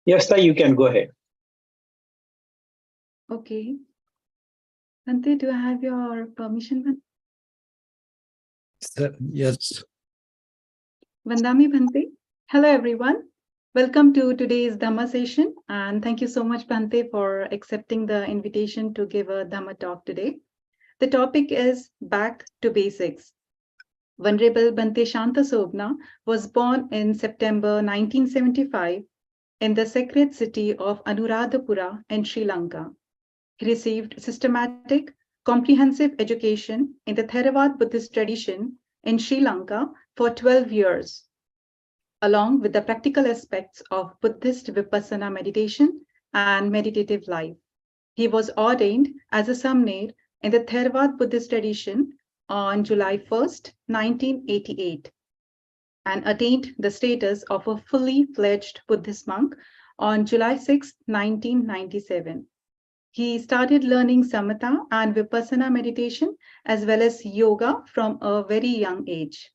Yes, sir, you can go ahead. Okay. Bhante, do I have your permission? Yes. Vandami Bhante. Hello, everyone. Welcome to today's Dhamma session. And thank you so much, Bhante, for accepting the invitation to give a Dhamma talk today. The topic is Back to Basics. Venerable Bhante Shantha Sobhana was born in September 1975 in the sacred city of Anuradhapura in Sri Lanka. He received systematic, comprehensive education in the Theravada Buddhist tradition in Sri Lanka for 12 years, along with the practical aspects of Buddhist Vipassana meditation and meditative life. He was ordained as a Samner in the Theravada Buddhist tradition on July 1st, 1988, and attained the status of a fully fledged Buddhist monk on July 6, 1997. He started learning samatha and vipassana meditation as well as yoga from a very young age.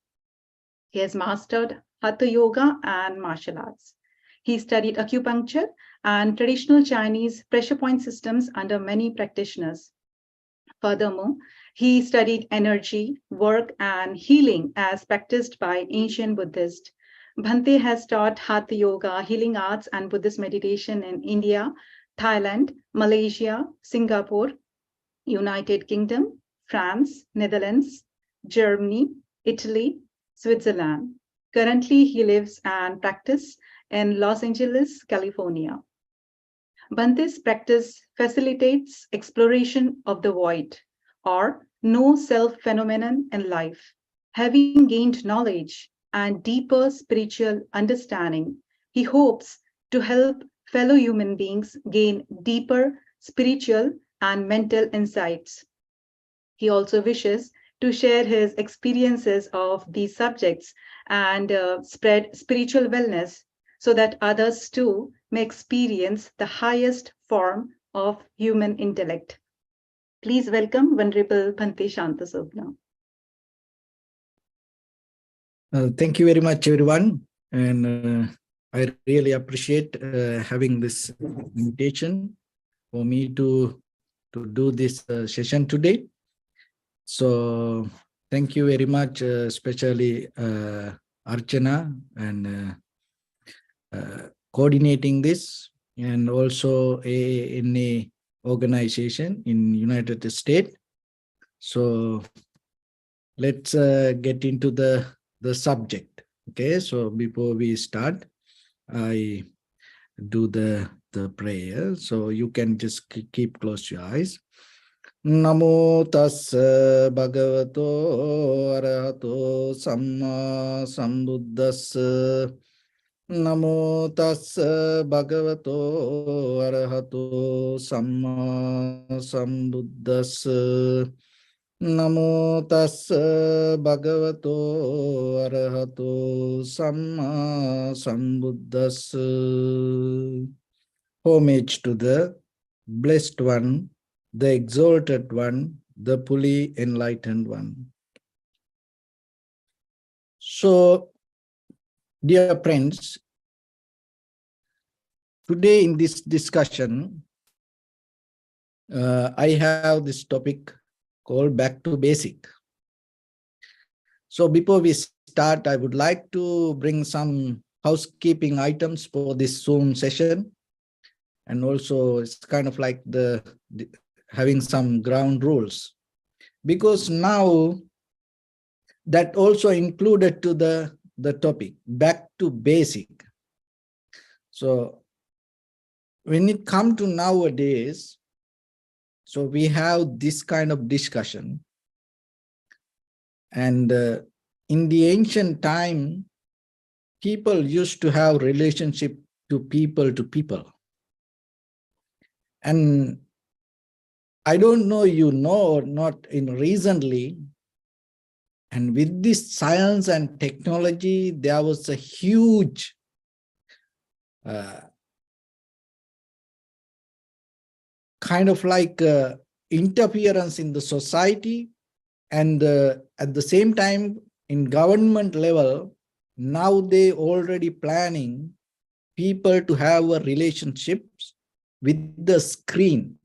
He has mastered hatha yoga and martial arts. He studied acupuncture and traditional Chinese pressure point systems under many practitioners. Furthermore, he studied energy, work, and healing as practiced by ancient Buddhists. Bhante has taught hatha yoga, healing arts, and Buddhist meditation in India, Thailand, Malaysia, Singapore, United Kingdom, France, Netherlands, Germany, Italy, Switzerland. Currently, he lives and practices in Los Angeles, California. Bhante's practice facilitates exploration of the void or no self phenomenon in life. Having gained knowledge and deeper spiritual understanding, he hopes to help fellow human beings gain deeper spiritual and mental insights. He also wishes to share his experiences of these subjects and spread spiritual wellness so that others too may experience the highest form of human intellect. Please welcome Venerable Bhante Shantha Sobhana. Thank you very much, everyone. And I really appreciate having this invitation for me to do this session today. So thank you very much, especially Archana and coordinating this, and also ANA organization in United States. So let's get into the subject. Okay, so before we start, I do the prayer. So you can just keep close your eyes. Namo tassa bhagavato arahato samma sambuddhassa. Namo tassa bhagavato arahato samma sambuddhassa. Namo tassa bhagavato arahato samma sambuddhassa. Homage to the blessed one, the exalted one, the fully enlightened one. So, dear friends, today in this discussion, I have this topic called Back to Basic. So before we start, I would like to bring some housekeeping items for this Zoom session. And also it's kind of like the having some ground rules. Because now that also included to the topic, Back to Basic. So when it comes to nowadays, so we have this kind of discussion. And in the ancient time, people used to have relationship to people. And I don't know you know or not, in recently, and with this science and technology, there was a huge kind of like interference in the society, and at the same time in government level, now they already planning people to have a relationships with the screen.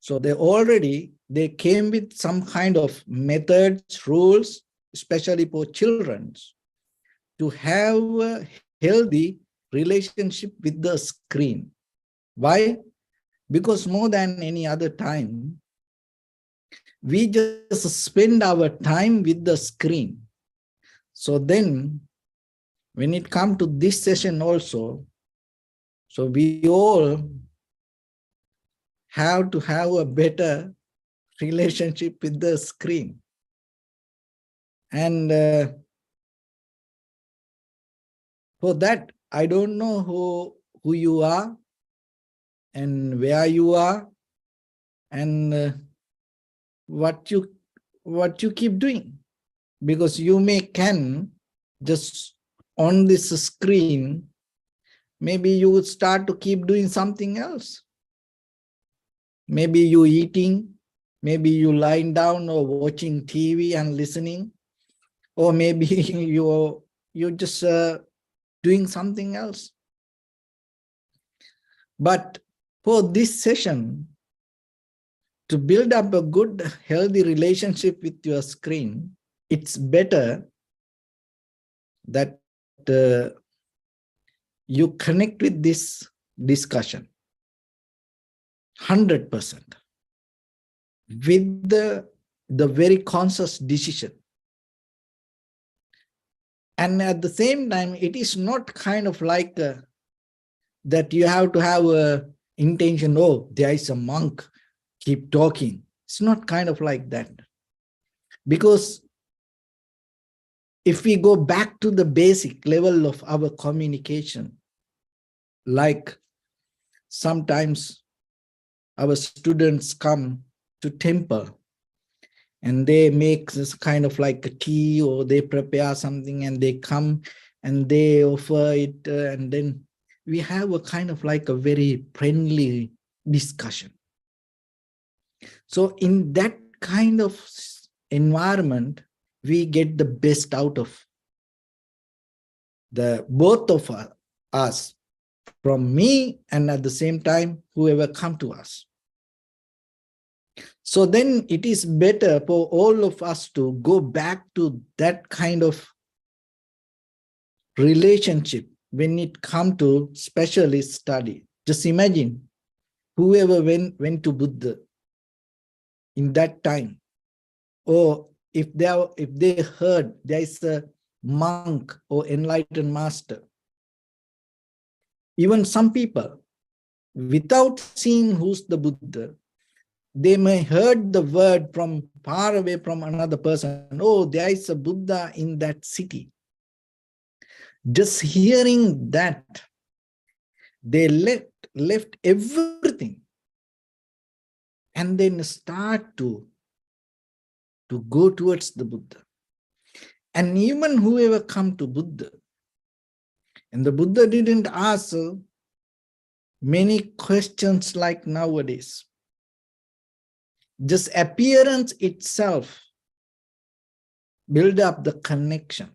So they came with some kind of methods, rules, especially for children, to have a healthy relationship with the screen. Why? Because more than any other time, we just spend our time with the screen. So then, when it comes to this session also, so we all have to have a better relationship with the screen. And for that, I don't know who you are and where you are and what you keep doing, because you can just on this screen, maybe you would start to keep doing something else. Maybe you eating, maybe you lying down or watching TV and listening, or maybe you're just doing something else. But for this session, to build up a good, healthy relationship with your screen, it's better that you connect with this discussion 100% with the very conscious decision. And at the same time, it is not kind of like that you have to have a intention, oh, there is a monk, keep talking. It's not kind of like that. Because if we go back to the basic level of our communication, like sometimes our students come to temple and they make this kind of like a tea, or they prepare something and they come and they offer it, and then we have a kind of like a very friendly discussion. So in that kind of environment, we get the best out of the both of us, from me and at the same time whoever come to us. So then it is better for all of us to go back to that kind of relationship when it come to specialist study. Just imagine whoever went to Buddha in that time, or if they heard there is a monk or enlightened master. Even some people, without seeing who's the Buddha, they may heard the word from far away from another person, oh, there is a Buddha in that city. Just hearing that, they left everything and then start to go towards the Buddha. And even whoever come to Buddha, and the Buddha didn't ask many questions like nowadays. Just appearance itself build up the connection.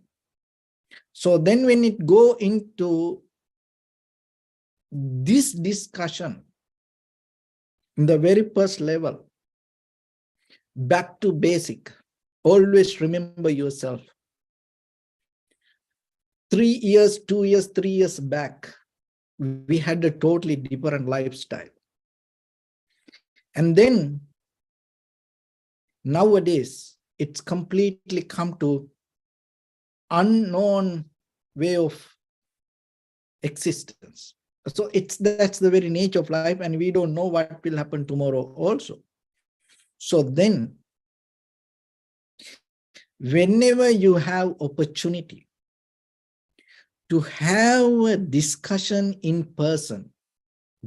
So then when it go into this discussion, in the very first level, back to basic, always remember yourself. 3 years, 2 years, 3 years back, we had a totally different lifestyle. And then nowadays, it's completely come to unknown way of existence. So that's the very nature of life, and we don't know what will happen tomorrow also. So then, whenever you have opportunity to have a discussion in person,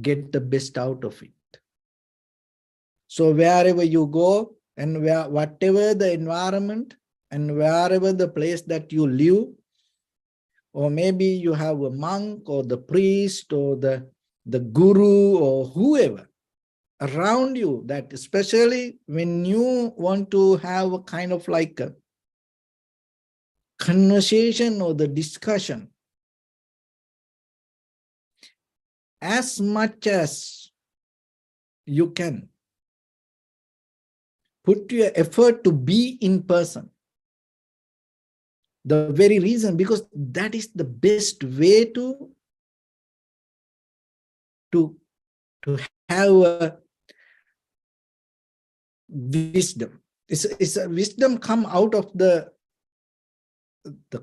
get the best out of it. So wherever you go, and whatever the environment, and wherever the place that you live, or maybe you have a monk or the priest or the guru or whoever around you, that especially when you want to have a kind of like a conversation or the discussion, as much as you can. Put your effort to be in person. The very reason, because that is the best way to have a wisdom. It's a wisdom come out of the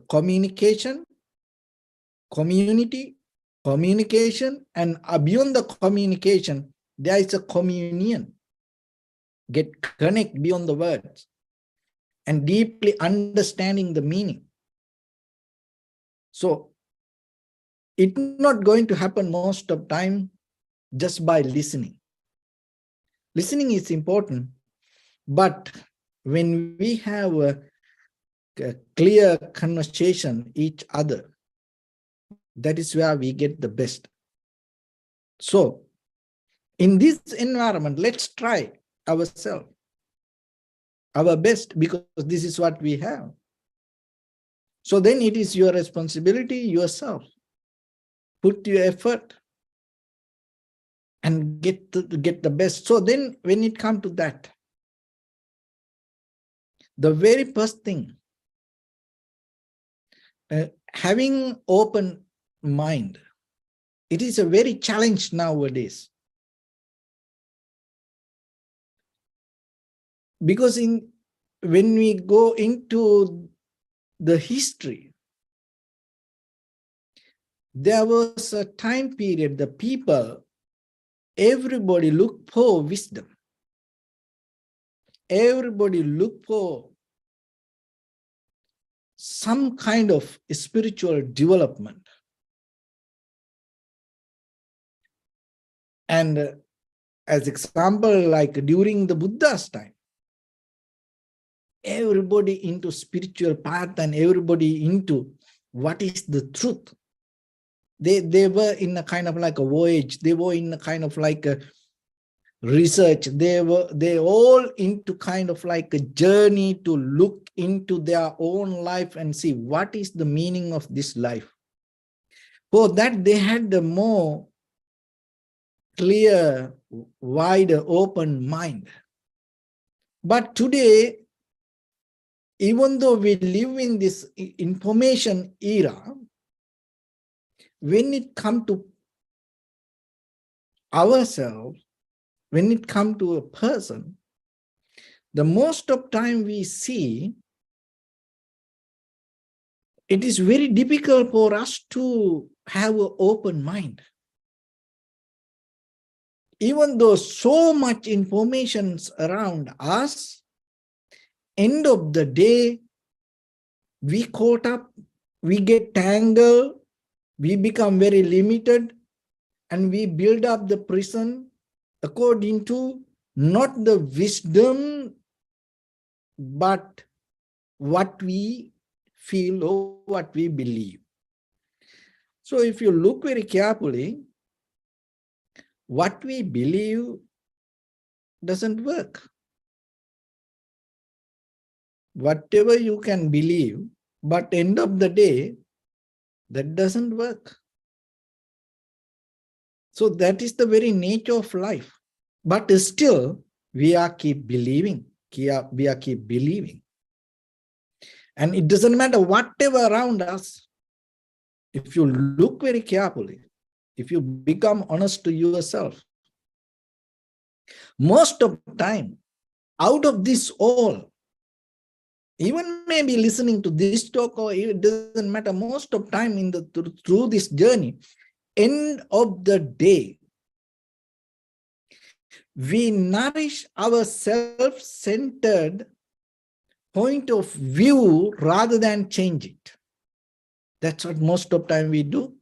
communication, community, communication, and beyond the communication, there is a communion. Get connect beyond the words and deeply understanding the meaning. So it's not going to happen most of time just by listening. Listening is important, but when we have a clear conversation each other, that is where we get the best. So in this environment, let's try ourselves, our best, because this is what we have. So then it is your responsibility yourself. Put your effort and get the best. So then when it comes to that, the very first thing, having open mind, it is a very challenge nowadays. Because when we go into the history, there was a time period, the people, everybody looked for wisdom. Everybody looked for some kind of spiritual development. And as example, like during the Buddha's time, everybody into spiritual path and everybody into what is the truth. They were in a kind of like a voyage. They were in a kind of like a research. They all into kind of like a journey to look into their own life and see what is the meaning of this life. For that, they had the more clear, wider, open mind. But today, even though we live in this information era, when it comes to ourselves, when it comes to a person, the most of time we see, it is very difficult for us to have an open mind. Even though so much information around us, end of the day, we caught up, we get tangled, we become very limited, and we build up the prison according to not the wisdom, but what we feel or what we believe. So if you look very carefully, what we believe doesn't work. Whatever you can believe, but end of the day, that doesn't work. So that is the very nature of life. But still, we are keep believing. We are keep believing. And it doesn't matter whatever around us. If you look very carefully, if you become honest to yourself, most of the time, out of this all, even maybe listening to this talk, or it doesn't matter, most of time through this journey, end of the day, we nourish our self-centered point of view rather than change it. That's what most of time we do.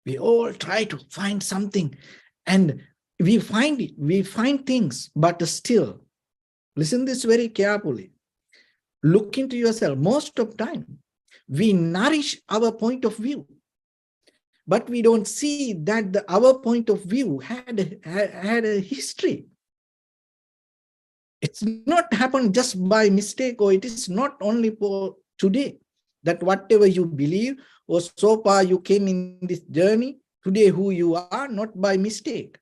We all try to find something and we find it, we find things, but still, listen this very carefully. Look into yourself. Most of time, we nourish our point of view, but we don't see that our point of view had a history. It's not happened just by mistake, or it is not only for today, that whatever you believe, or so far you came in this journey, today who you are, not by mistake.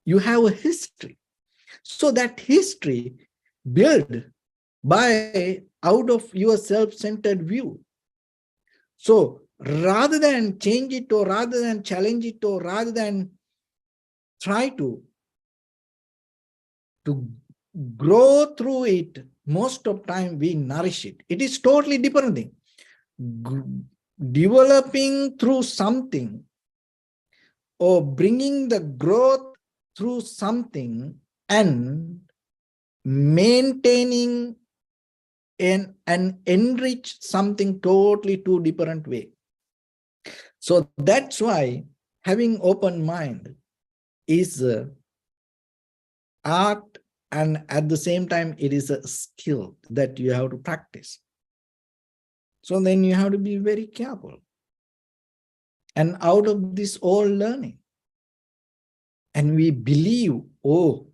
You have a history. So that history built by out of your self-centered view. So rather than change it, or rather than challenge it, or rather than try to grow through it, most of time we nourish it. It is totally different thing. Developing through something or bringing the growth through something and maintaining and enrich something totally two different way. So that's why having open mind is art, and at the same time it is a skill that you have to practice. So then you have to be very careful. And out of this all learning, and we believe, oh,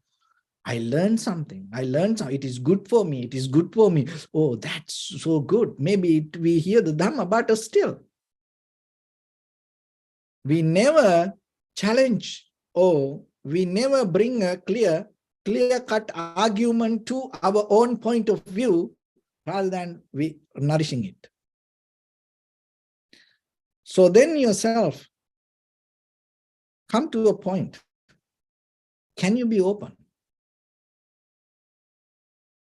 I learned something. I learned something. It is good for me. It is good for me. Oh, that's so good. Maybe we hear the Dhamma, but still, we never challenge, or we never bring a clear-cut argument to our own point of view, rather than we nourishing it. So then yourself come to a point. Can you be open?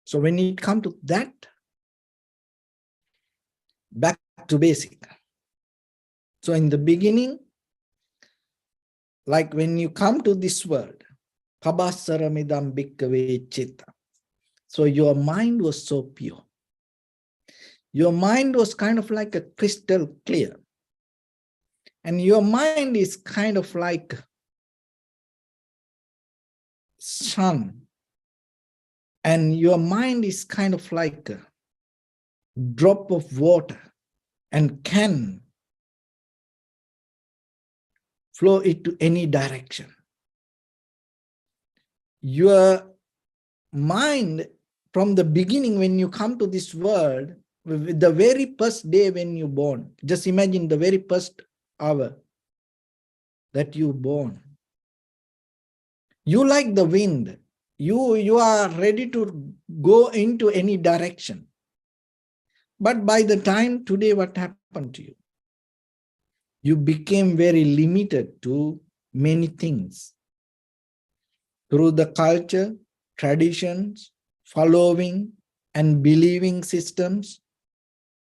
So when it comes to that, back to basic. So in the beginning, like when you come to this world, Pabassaramidam bhikkave chitta. So your mind was so pure. Your mind was kind of like a crystal clear. And your mind is kind of like sun. And your mind is kind of like a drop of water and can flow it to any direction. Your mind, from the beginning, when you come to this world, the very first day when you born, just imagine the very first hour that you born. You like the wind. You are ready to go into any direction. But by the time today, what happened to you? You became very limited to many things. Through the culture, traditions, following and believing systems,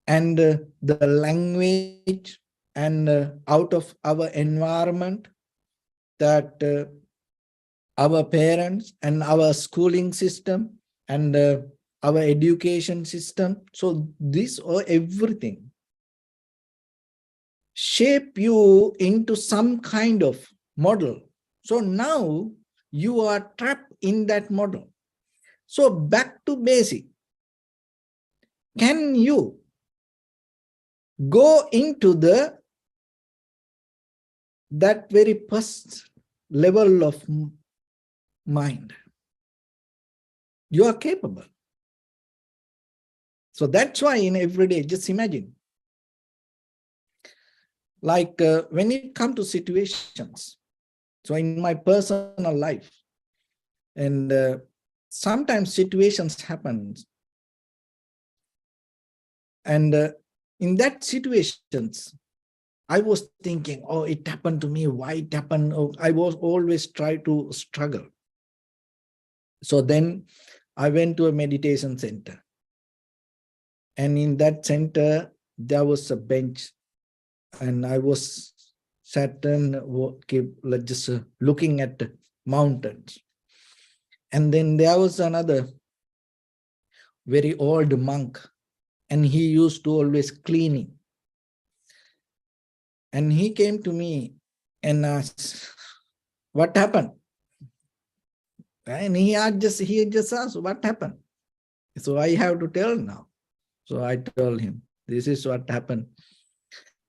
and the language, and out of our environment, that our parents and our schooling system and our education system. So this or everything shape you into some kind of model. So now you are trapped in that model. So back to basic. Can you go into that very first level of mind? You are capable. So that's why in every day, just imagine, like when it comes to situations, so in my personal life, and sometimes situations happen, and in that situations, I was thinking, oh, it happened to me, why it happened? Oh, I was always try to struggle. So then I went to a meditation center. And in that center, there was a bench. And I was sat and just looking at the mountains. And then there was another very old monk. And he used to always cleaning. And he came to me and asked, what happened? And he just asked, what happened? So I have to tell now. So I told him, this is what happened.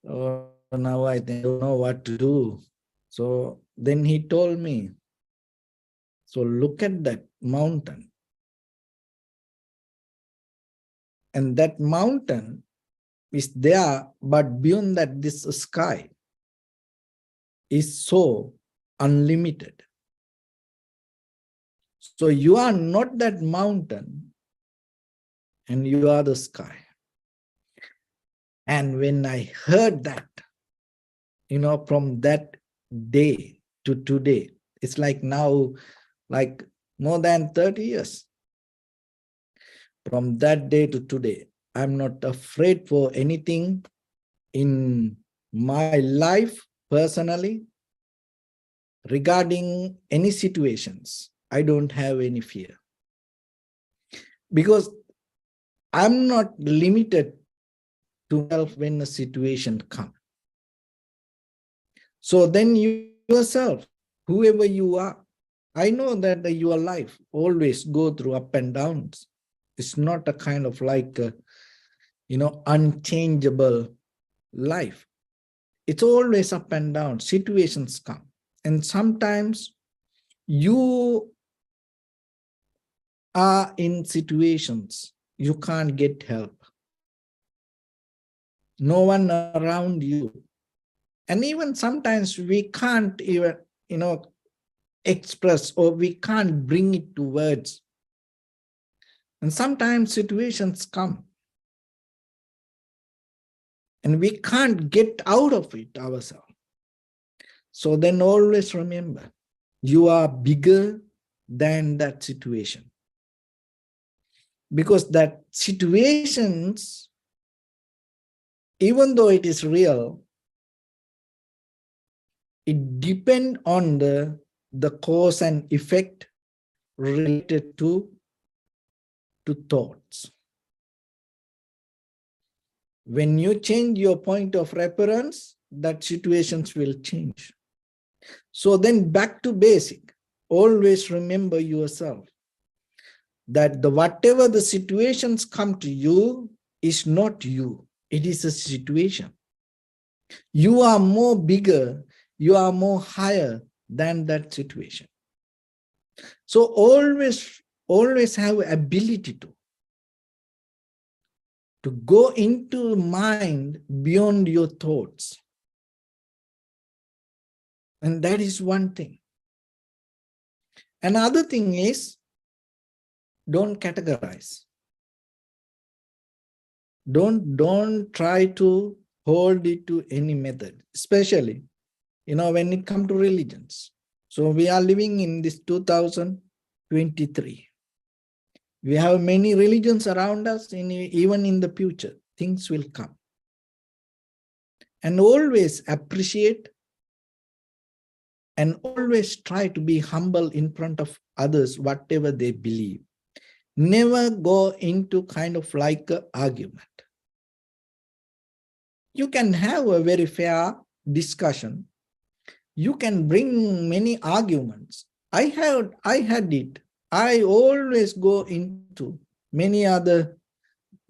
Oh, now I don't know what to do. So then he told me, so look at that mountain. And that mountain is there, but beyond that, this sky. is so unlimited. So you are not that mountain and you are the sky. And when I heard that, from that day to today, it's like now, like more than 30 years. From that day to today, I'm not afraid for anything in my life personally regarding any situations. I don't have any fear because I'm not limited to myself when a situation comes. So then yourself, whoever you are, I know that your life always go through up and downs. It's not a kind of like unchangeable life. It's always up and down. Situations come. And sometimes you are in situations you can't get help. No one around you. And even sometimes we can't even, express, or we can't bring it to words. And sometimes situations come and we can't get out of it ourselves. So then always remember, you are bigger than that situation. Because that situations, even though it is real, it depends on the cause and effect related to thoughts. When you change your point of reference, that situations will change. So then back to basic, always remember yourself that whatever the situations come to you is not you, it is a situation. You are more bigger, you are more higher than that situation. So always have ability to go into mind beyond your thoughts. And that is one thing. Another thing is, don't categorize. Don't try to hold it to any method, especially, when it comes to religions. So we are living in this 2023. We have many religions around us, even in the future, things will come. And always appreciate and always try to be humble in front of others, whatever they believe. Never go into kind of like an argument. You can have a very fair discussion. You can bring many arguments. I had it. I always go into many other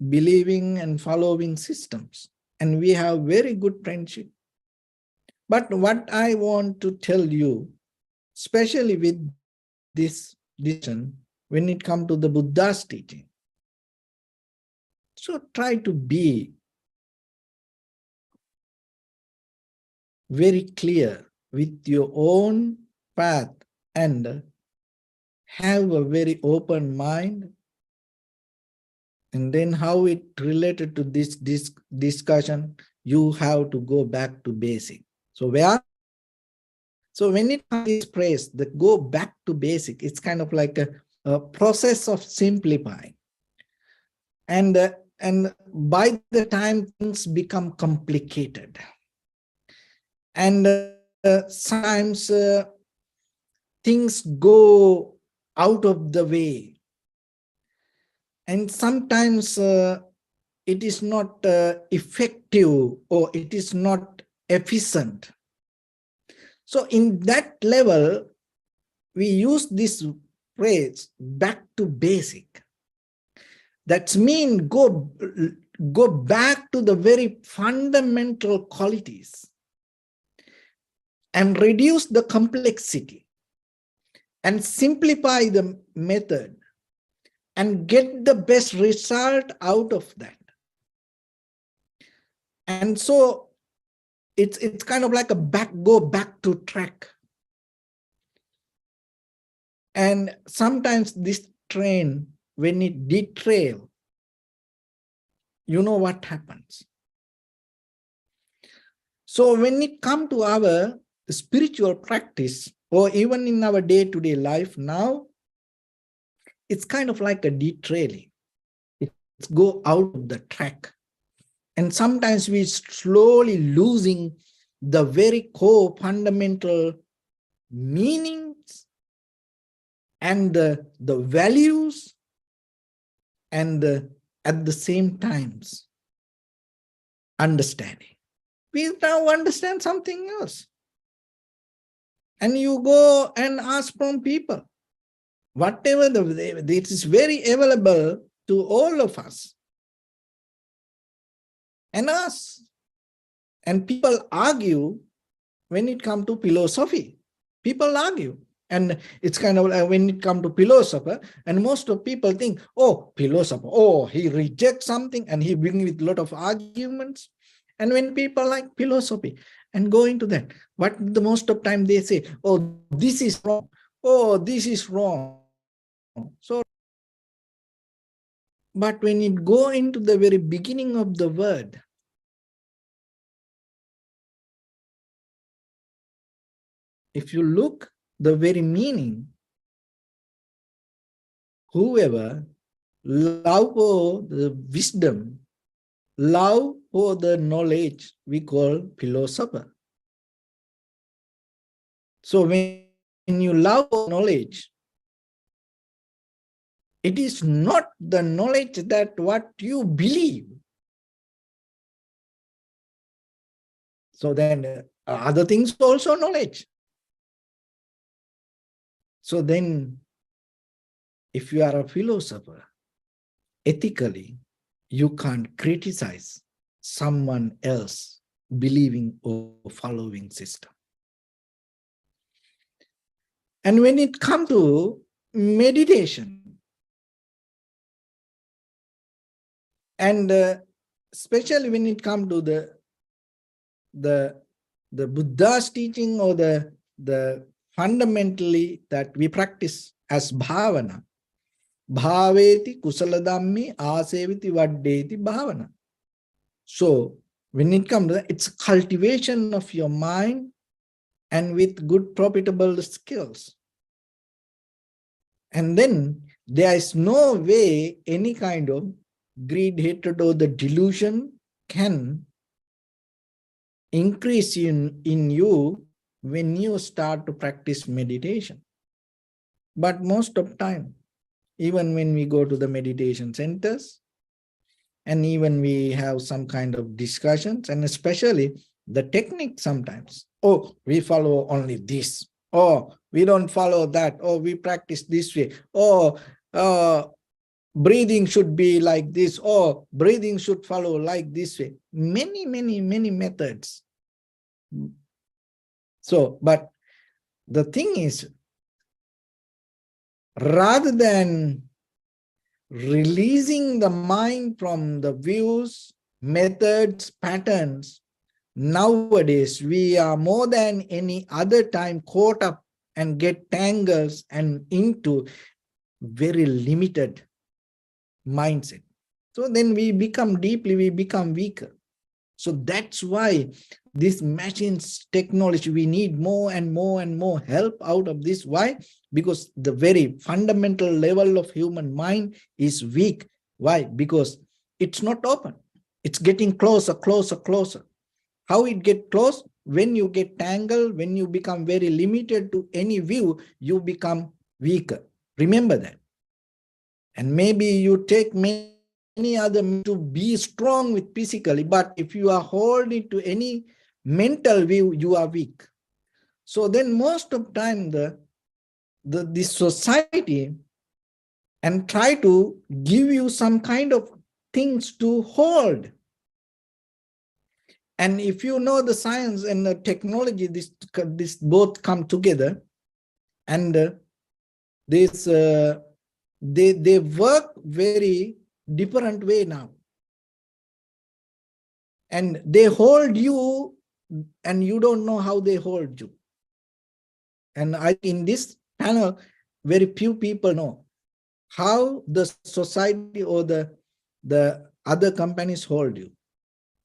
believing and following systems, and we have very good friendship. But what I want to tell you, especially with this decision, when it comes to the Buddha's teaching, so try to be very clear with your own path and have a very open mind. And then how it related to this discussion, you have to go back to basic. So when it comes to this phrase, that go back to basic, it's kind of like a process of simplifying. And by the time things become complicated, and sometimes things go out of the way, and sometimes it is not effective, or it is not efficient. So in that level, we use this phrase, back to basic. That means go back to the very fundamental qualities and reduce the complexity and simplify the method and get the best result out of that. And so it's kind of like go back to track. And sometimes this train, when it derail, you know what happens. So when it comes to our spiritual practice, or even in our day-to-day life now, it's kind of like a derailing. It's go out of the track. And sometimes we slowly losing the very core fundamental meanings and the values, and at the same times understanding. We now understand something else. And you go and ask from people. Whatever it is very available to all of us. And ask. And people argue when it comes to philosophy. People argue. And it's kind of like when it comes to philosopher, and most of people think, oh, philosopher, oh, he rejects something and he brings with a lot of arguments. And when people like philosophy and go into that, what the most of time they say, oh, this is wrong. Oh, this is wrong. So, but when it go into the very beginning of the word, if you look the very meaning, whoever love for the wisdom, love for the knowledge, we call philosopher. So when you love knowledge, it is not the knowledge that what you believe. So then other things also knowledge. So then if you are a philosopher, ethically, you can't criticize someone else believing or following system. And when it comes to meditation, and especially when it comes to the Buddha's teaching, or the fundamentally that we practice as bhavana, bhaveti kusala dhammi aseviti vaddeti bhavana. So when it comes to that, it's cultivation of your mind and with good profitable skills. And then there is no way any kind of greed, hatred, or the delusion can increase in you when you start to practice meditation. But most of the time, even when we go to the meditation centers, and even we have some kind of discussions, and especially the technique sometimes, oh, we follow only this, or we don't follow that, or we practice this way, or breathing should be like this, or breathing should follow like this way. Many, many, many methods. So, but the thing is, rather than releasing the mind from the views, methods, patterns, nowadays we are more than any other time caught up and get tangles and into very limited mindset. So then we become weaker. So that's why this machines technology, we need more and more and more help out of this. Why? Because the very fundamental level of human mind is weak. Why? Because it's not open. It's getting closer, closer, closer. How it get close? When you get tangled, when you become very limited to any view, you become weaker. Remember that. And maybe you take many other to be strong with physically, but if you are holding to any mental view, you are weak. So then most of the time this society and try to give you some kind of things to hold. And if you know the science and the technology, this both come together, and this they work very different way now. And they hold you and you don't know how they hold you. And I in this panel, very few people know how the society or the other companies hold you.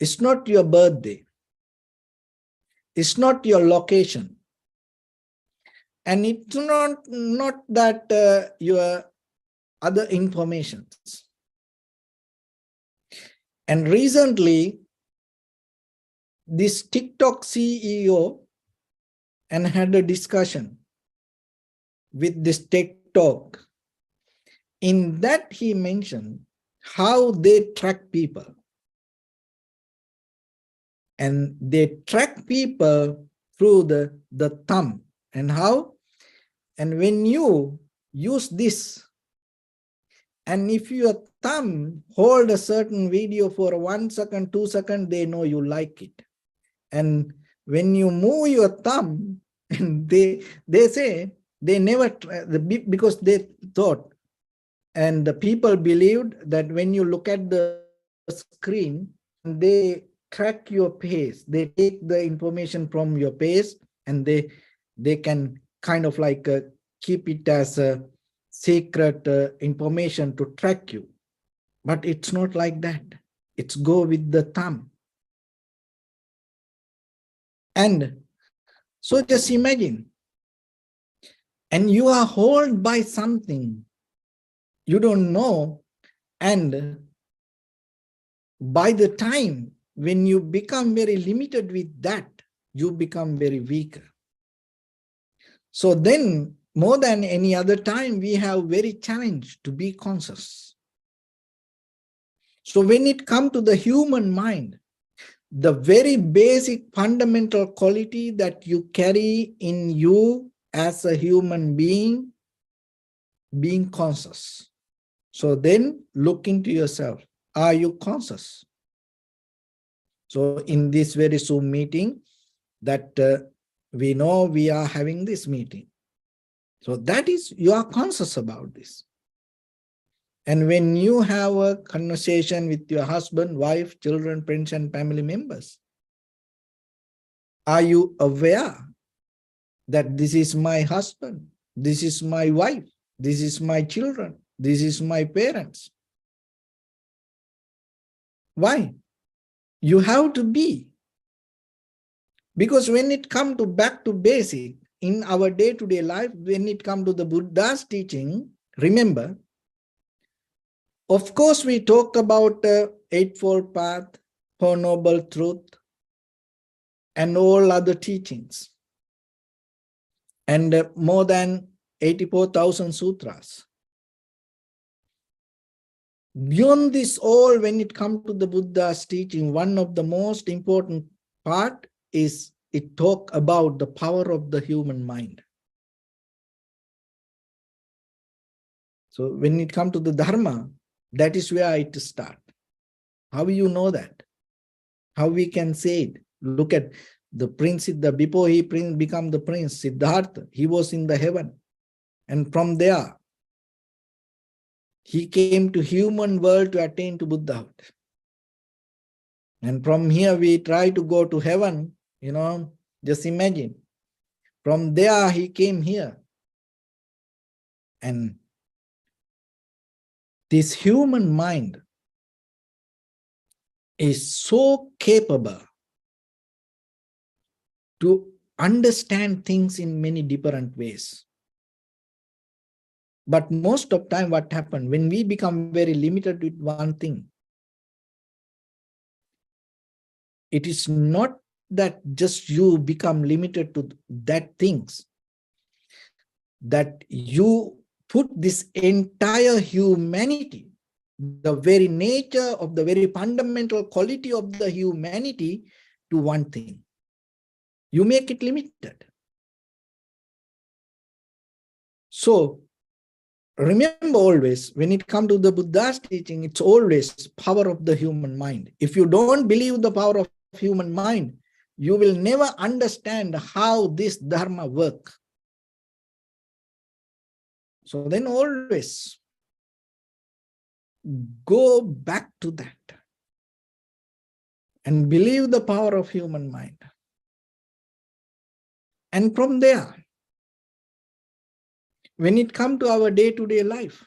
It's not your birthday. It's not your location. And it's not that your other informations. And recently, this TikTok CEO and had a discussion with this TikTok. In that, he mentioned how they track people. And they track people through the thumb. And how? And when you use this, and if your thumb hold a certain video for 1 second, 2 seconds, they know you like it. And when you move your thumb, and they say they never, because they thought, and the people believed that when you look at the screen, they track your face, they take the information from your face, and they can kind of like keep it as a secret information to track you. But it's not like that. It's go with the thumb. And so just imagine, and you are held by something you don't know, and by the time when you become very limited with that, you become very weaker. So then, more than any other time, we have very challenge to be conscious. So when it comes to the human mind, the very basic fundamental quality that you carry in you as a human being, being conscious. So then look into yourself. Are you conscious? So in this very Zoom meeting that we know we are having this meeting. So that is, you are conscious about this. And when you have a conversation with your husband, wife, children, friends, and family members, are you aware that this is my husband, this is my wife, this is my children, this is my parents? Why? You have to be. Because when it comes to back to basic, in our day-to-day life, when it comes to the Buddha's teaching, remember, of course, we talked about the Eightfold Path, Four Noble Truth, and all other teachings, and more than 84,000 sutras. Beyond this all, when it comes to the Buddha's teaching, one of the most important part is it talk about the power of the human mind. So when it comes to the Dharma, that is where it starts. How you know that? How we can say it? Look at the prince, before he become the prince, Siddhartha, he was in the heaven. And from there, he came to human world to attain to Buddhahood. And from here, we try to go to heaven, just imagine. From there, he came here. And this human mind is so capable to understand things in many different ways. But most of time, what happens when we become very limited with one thing, it is not that just you become limited to that things, that you put this entire humanity, the very nature of the very fundamental quality of the humanity to one thing. You make it limited. So remember always, when it comes to the Buddha's teaching, it's always power of the human mind. If you don't believe the power of human mind, you will never understand how this Dharma works. So then always go back to that and believe the power of human mind. And from there, when it comes to our day-to-day life,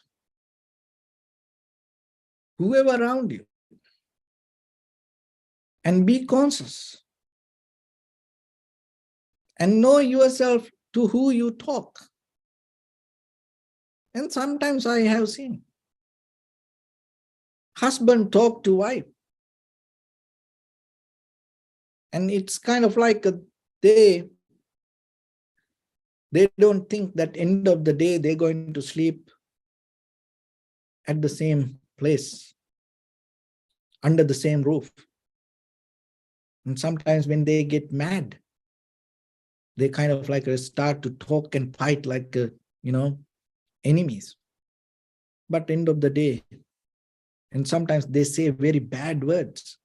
whoever around you, and be conscious and know yourself to who you talk. And sometimes I have seen husband talk to wife, and it's kind of like they don't think that end of the day they're going to sleep at the same place, under the same roof. And sometimes when they get mad, they kind of like start to talk and fight like, enemies. But end of the day, and sometimes they say very bad words.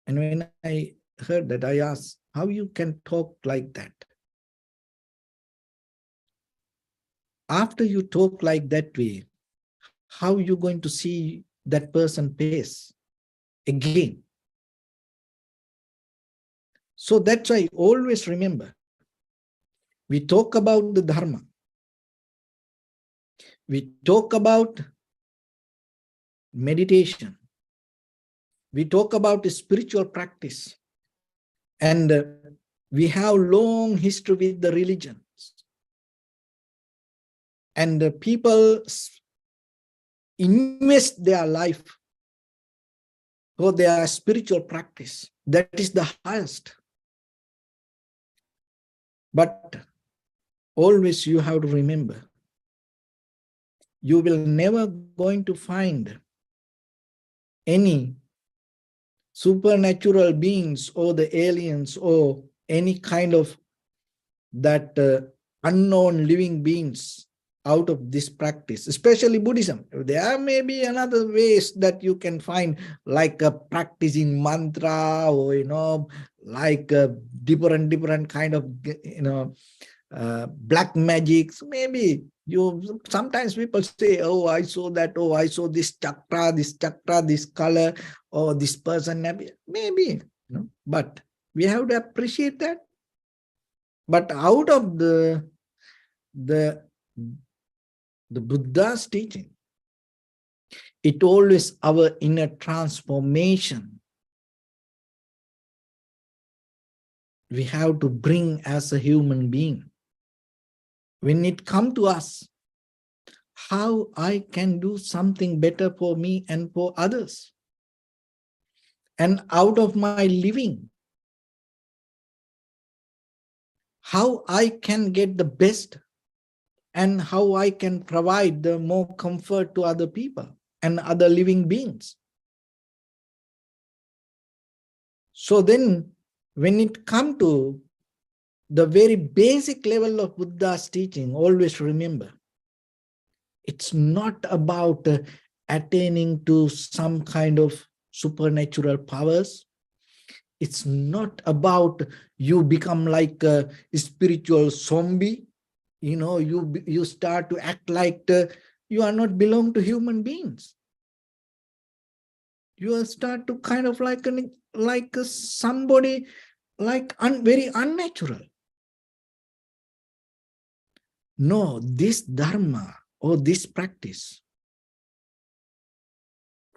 And when I heard that, I asked, how you can talk like that? After you talk like that way, how are you going to see that person face again? So that's why always remember, we talk about the Dharma. We talk about meditation. We talk about the spiritual practice. And we have long history with the religions. And people invest their life for their spiritual practice. That is the highest. But always you have to remember, you will never going to find any supernatural beings or the aliens or any kind of that unknown living beings out of this practice, especially Buddhism. There may be another ways that you can find, like practicing mantra, or like different kind of black magics. Maybe you sometimes people say, oh, I saw that, oh, I saw this chakra, this color, or this person. Maybe, but we have to appreciate that. But out of the Buddha's teaching, it always our inner transformation we have to bring as a human being. When it comes to us, how I can do something better for me and for others. And out of my living, how I can get the best and how I can provide the more comfort to other people and other living beings. So then, when it comes to the very basic level of Buddha's teaching, always remember, it's not about attaining to some kind of supernatural powers. It's not about you become like a spiritual zombie. You start to act like you are not belong to human beings. You start to kind of like somebody like very unnatural. No, this Dharma or this practice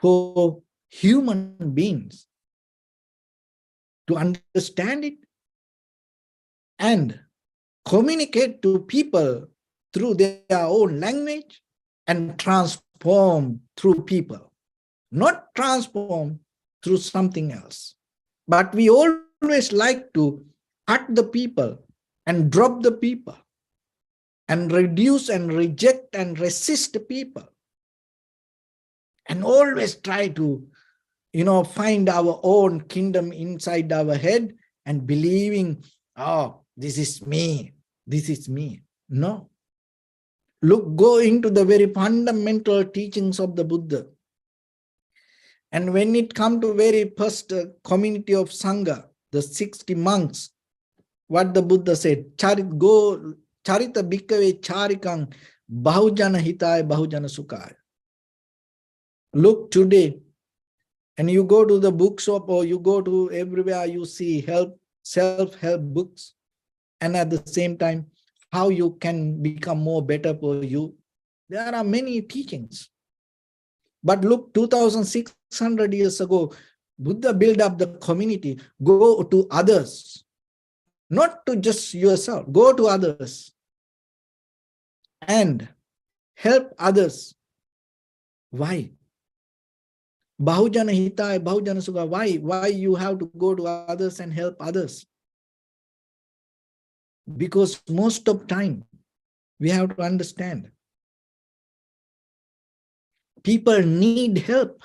for human beings to understand it and communicate to people through their own language and transform through people, not transform through something else. But we always like to cut the people and drop the people and reduce and reject and resist the people, and always try to find our own kingdom inside our head and believing, oh, this is me, this is me. No. Look, go into the very fundamental teachings of the Buddha. And when it comes to very first community of Sangha, the 60 monks, what the Buddha said, charita bhikkhave charikang bahujana hitaya bahujana sukhaya. Look today, and you go to the bookshop or you go to everywhere, you see self-help books. and at the same time, how you can become more better for you. There are many teachings. But look, 2,600 years ago, Buddha built up the community. Go to others, not to just yourself. Go to others and help others. Why? Bahujana hitaya, bahujana sukha. Why you have to go to others and help others? Because most of time, we have to understand, people need help.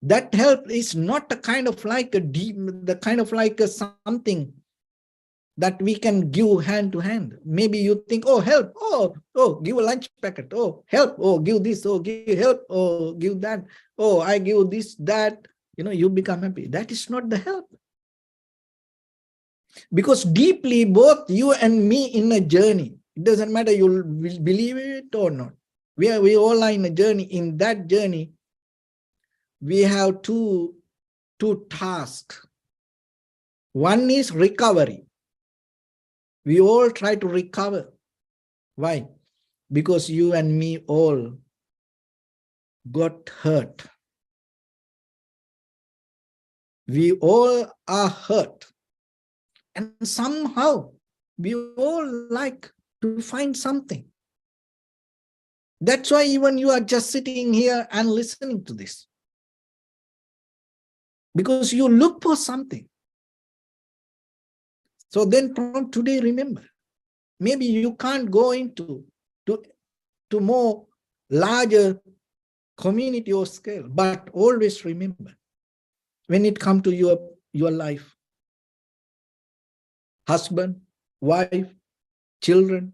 That help is not a kind of like a deep, the kind of like a something that we can give hand to hand. Maybe you think, oh, help, give a lunch packet, oh, help, oh, give this, oh, give help, oh, give that, oh, I give this, that, you become happy. That is not the help. Because deeply, both you and me in a journey, it doesn't matter you will believe it or not. We all are in a journey. In that journey, we have two tasks. One is recovery. We all try to recover. Why? Because you and me all got hurt. We all are hurt. And somehow we all like to find something. That's why even you are just sitting here and listening to this. Because you look for something. So then from today, remember, maybe you can't go into to more larger community or scale, but always remember, when it comes to your life, husband, wife, children,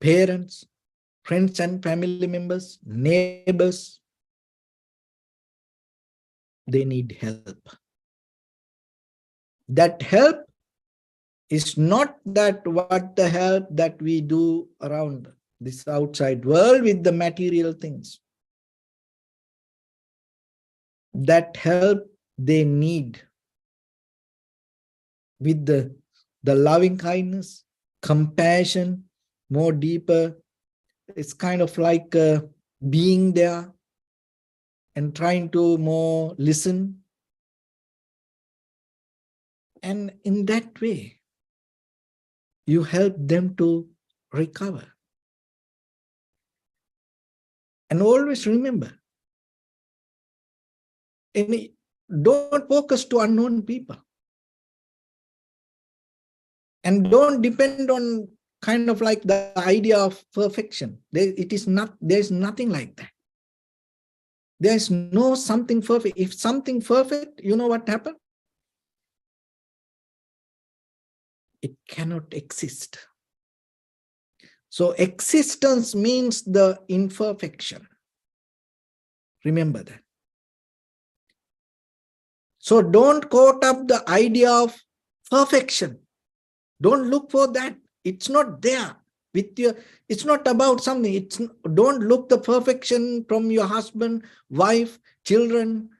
parents, friends and family members, neighbors, they need help. That help is not that what the help that we do around this outside world with the material things. That help they need with the loving kindness, compassion, more deeper. It's kind of like being there and trying to more listen. And in that way, you help them to recover. And always remember, don't focus to unknown people. And don't depend on kind of like the idea of perfection. There's nothing like that. There's no something perfect. If something perfect, you know what happened? It cannot exist. So existence means the imperfection. Remember that. So don't quote up the idea of perfection. Don't look for that. It's not there. It's not about something. Don't look the perfection from your husband, wife, children,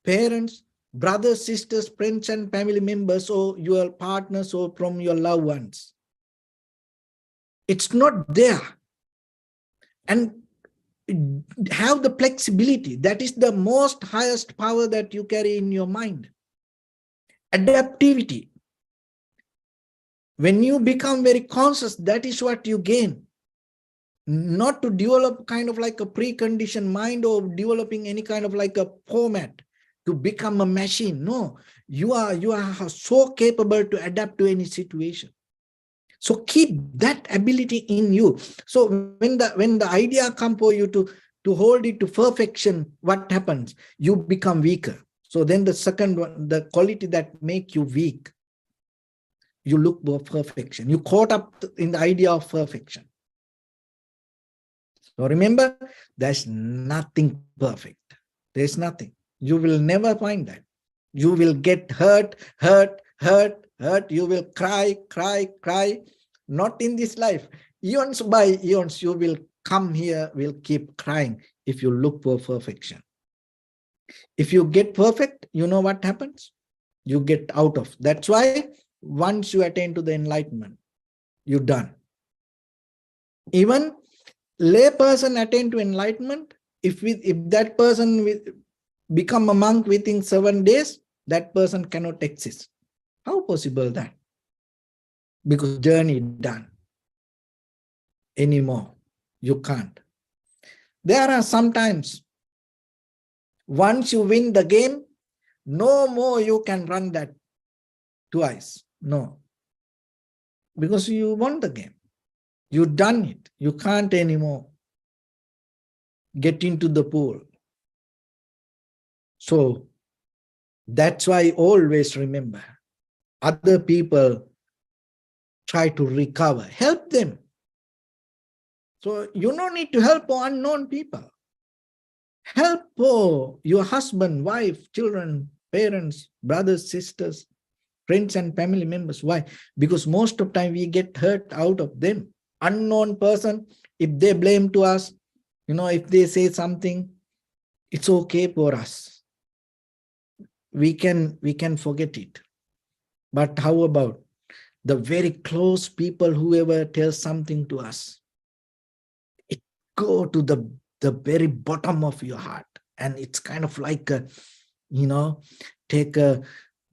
parents, brothers, sisters, friends, and family members, or your partners, or from your loved ones. It's not there. And have the flexibility. That is the most highest power that you carry in your mind. Adaptivity. When you become very conscious, that is what you gain. Not to develop kind of like a preconditioned mind or developing any kind of like a format to become a machine. No, you are so capable to adapt to any situation. So keep that ability in you. So when the idea comes for you to hold it to perfection, what happens? You become weaker. So then the second one, the quality that make you weak, you look for perfection. You caught up in the idea of perfection. So remember, there's nothing perfect. There's nothing. You will never find that. You will get hurt. You will cry. Not in this life. Eons by eons, you will come here, will keep crying if you look for perfection. If you get perfect, you know what happens? you get out of. That's why once you attain to the enlightenment, you're done. Even lay person attain to enlightenment, if that person will become a monk within 7 days, that person cannot exist. How possible that? Because journey done. Anymore, you can't. There are sometimes, once you win the game, no more you can run that twice. No. Because you won the game. You done it. You can't anymore get into the pool. So that's why always remember, other people try to recover. Help them. So you don't need to help unknown people. Help your husband, wife, children, parents, brothers, sisters, friends and family members. Why? Because most of the time we get hurt out of them. Unknown person, if they blame to us, if they say something, it's okay for us. We can forget it. But how about the very close people, whoever tells something to us? It go to the very bottom of your heart. And it's kind of like, take a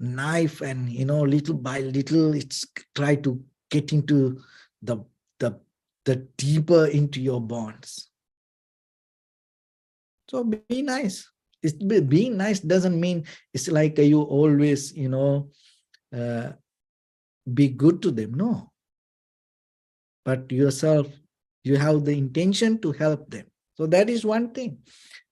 knife and, little by little, it's try to get into the deeper into your bonds. So be nice. Being nice doesn't mean it's like you always, be good to them. No. But yourself, you have the intention to help them. So that is one thing.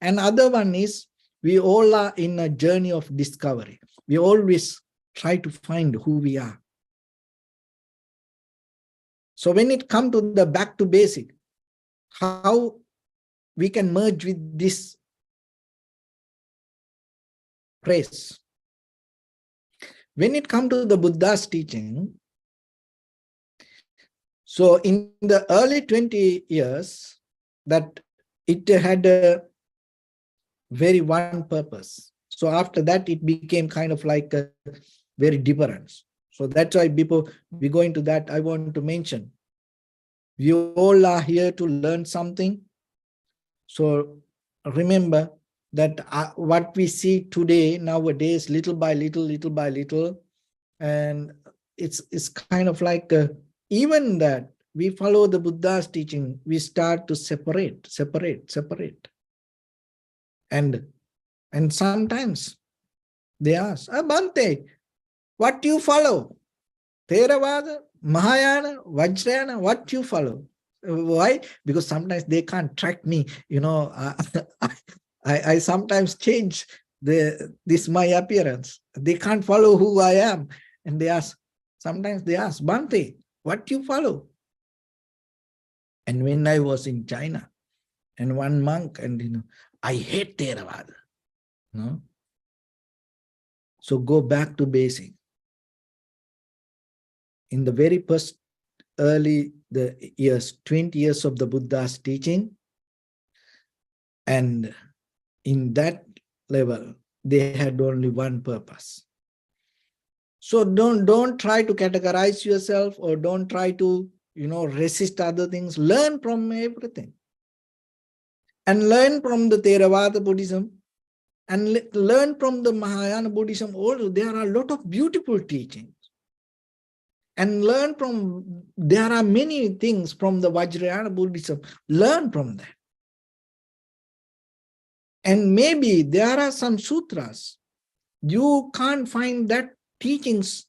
And other one is, we all are in a journey of discovery. We always try to find who we are. So when it comes to the back to basic, how we can merge with this phrase. When it comes to the Buddha's teaching, so in the early 20 years, that it had a very one purpose. So after that, it became kind of like a very different. So that's why before we go into that, I want to mention, we all are here to learn something. So remember that what we see today, nowadays, little by little, and it's kind of like even that we follow the Buddha's teaching, we start to separate. And sometimes they ask, Bhante, what do you follow? Theravada, Mahayana, Vajrayana, what do you follow? Why? Because sometimes they can't track me. I sometimes change my appearance. They can't follow who I am. And sometimes they ask, Bhante, what do you follow? And when I was in China, and one monk, and I hate Theravada. So go back to basic. In the very first early years, 20 years of the Buddha's teaching, and in that level, they had only one purpose. So don't try to categorize yourself, or don't try to, resist other things. Learn from everything. And learn from the Theravada Buddhism, and learn from the Mahayana Buddhism also. There are a lot of beautiful teachings. And learn from, there are many things from the Vajrayana Buddhism. Learn from that. And maybe there are some sutras. You can't find that teachings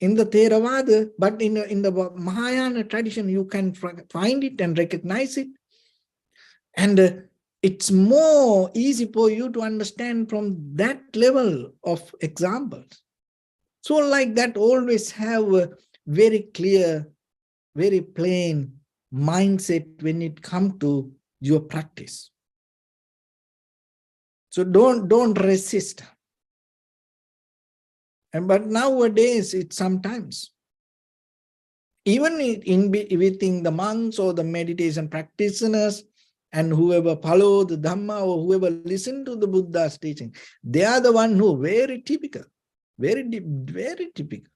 in the Theravada, but in the Mahayana tradition, you can find it and recognize it. And it's more easy for you to understand from that level of examples. So like that, always have a very clear, very plain mindset when it comes to your practice. So don't resist. But nowadays, it's sometimes, even within the monks or the meditation practitioners, and whoever follow the Dhamma, or whoever listen to the Buddha's teaching, they are the one who very typical. Very deep, very typical.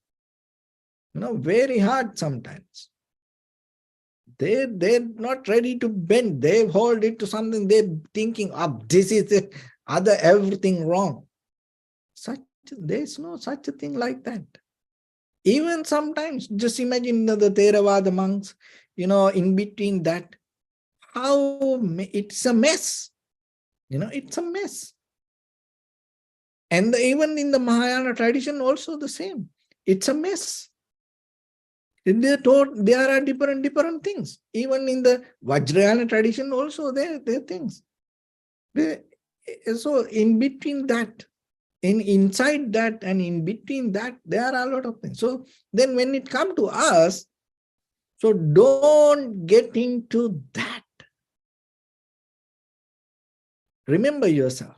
Very hard sometimes. They're not ready to bend. They hold it to something. They're thinking, this is the other everything wrong. There's no such a thing like that. Even sometimes, just imagine the Theravada monks, in between that, how it's a mess. It's a mess. And even in the Mahayana tradition, also the same. It's a mess. They're taught there are different things. Even in the Vajrayana tradition, also there are things. So in between that, inside that and in between that, there are a lot of things. So then when it comes to us, so don't get into that. Remember yourself.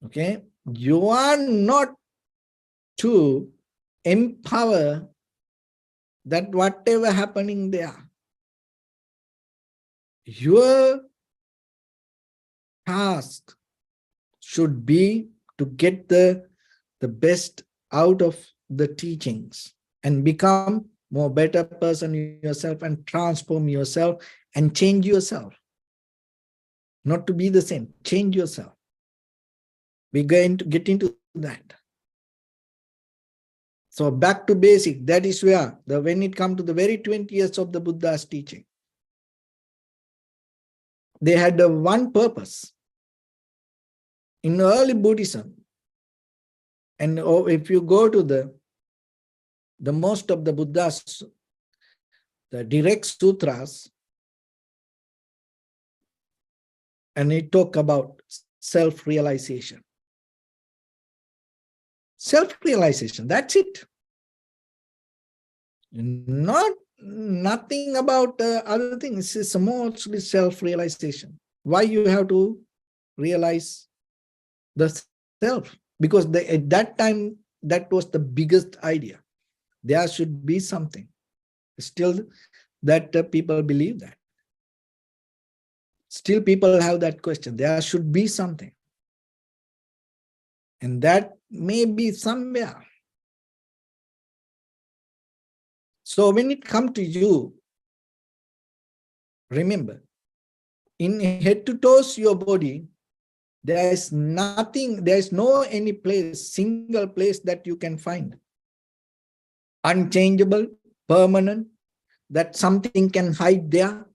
Okay? You are not to empower that whatever happening there. Your task should be to get the best out of the teachings and become more better person yourself and transform yourself and change yourself. Not to be the same, change yourself. We're going to get into that. So back to basic, that is where, when it comes to the very 20 years of the Buddha's teaching, they had one purpose. In early Buddhism, and if you go to the most of the Buddha's, the direct sutras, and it talk about self-realization. Self-realization, that's it. Nothing about other things. It's mostly self-realization. Why you have to realize the self? Because at that time, that was the biggest idea. There should be something. Still, that people believe that. Still, people have that question. There should be something. And that may be somewhere. So when it comes to you, remember, in head to toes, your body, there is nothing, there is no any place, single place that you can find. Unchangeable, permanent, that something can hide there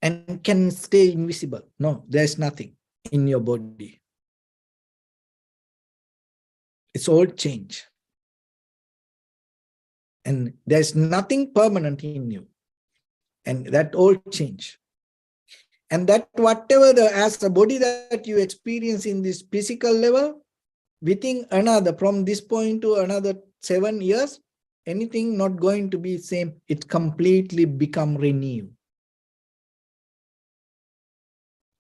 and can stay invisible. No, there's nothing in your body. It's all change. And there's nothing permanent in you. And that all change. And that whatever as a body that you experience in this physical level, within another, from this point to another 7 years, anything not going to be same. It completely become renewed.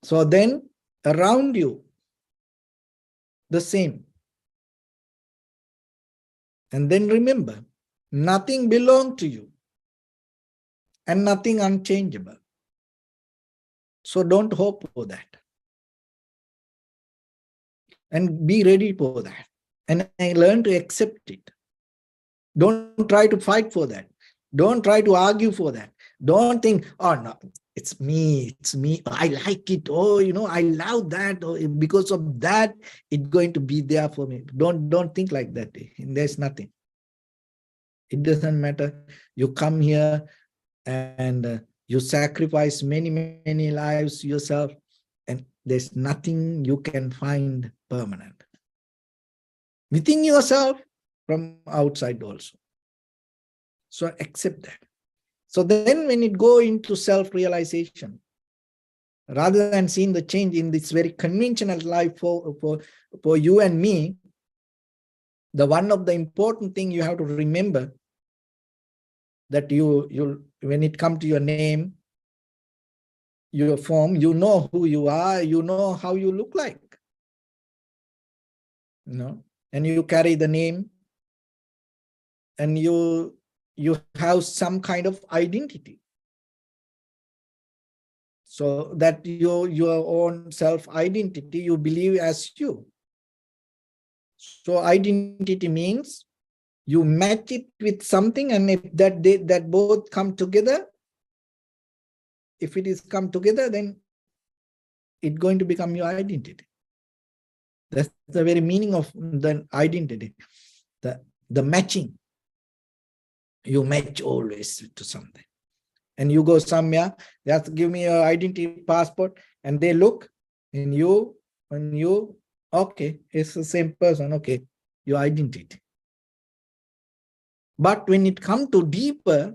So then around you, the same. And then remember, nothing belongs to you and nothing unchangeable. So don't hope for that. And be ready for that. And I learn to accept it. Don't try to fight for that. Don't try to argue for that. Don't think, oh no, it's me, I like it, oh, I love that, or because of that, it's going to be there for me. Don't think like that. There's nothing. It doesn't matter. You come here and you sacrifice many lives yourself, and there's nothing you can find permanent. Within yourself, from outside also. So accept that. So then when it go into self-realization, rather than seeing the change in this very conventional life for you and me, the one of the important thing you have to remember that you when it comes to your name, your form, you know who you are, you know how you look like. And you carry the name, and you have some kind of identity. So that your own self-identity, you believe as you. So identity means you match it with something, and if that both come together, if it is come together, then it's going to become your identity. That's the very meaning of the identity. The matching. You match always to something. And you go somewhere, just give me your identity passport, and they look in you, and you, okay, it's the same person, okay, your identity. But when it comes to deeper,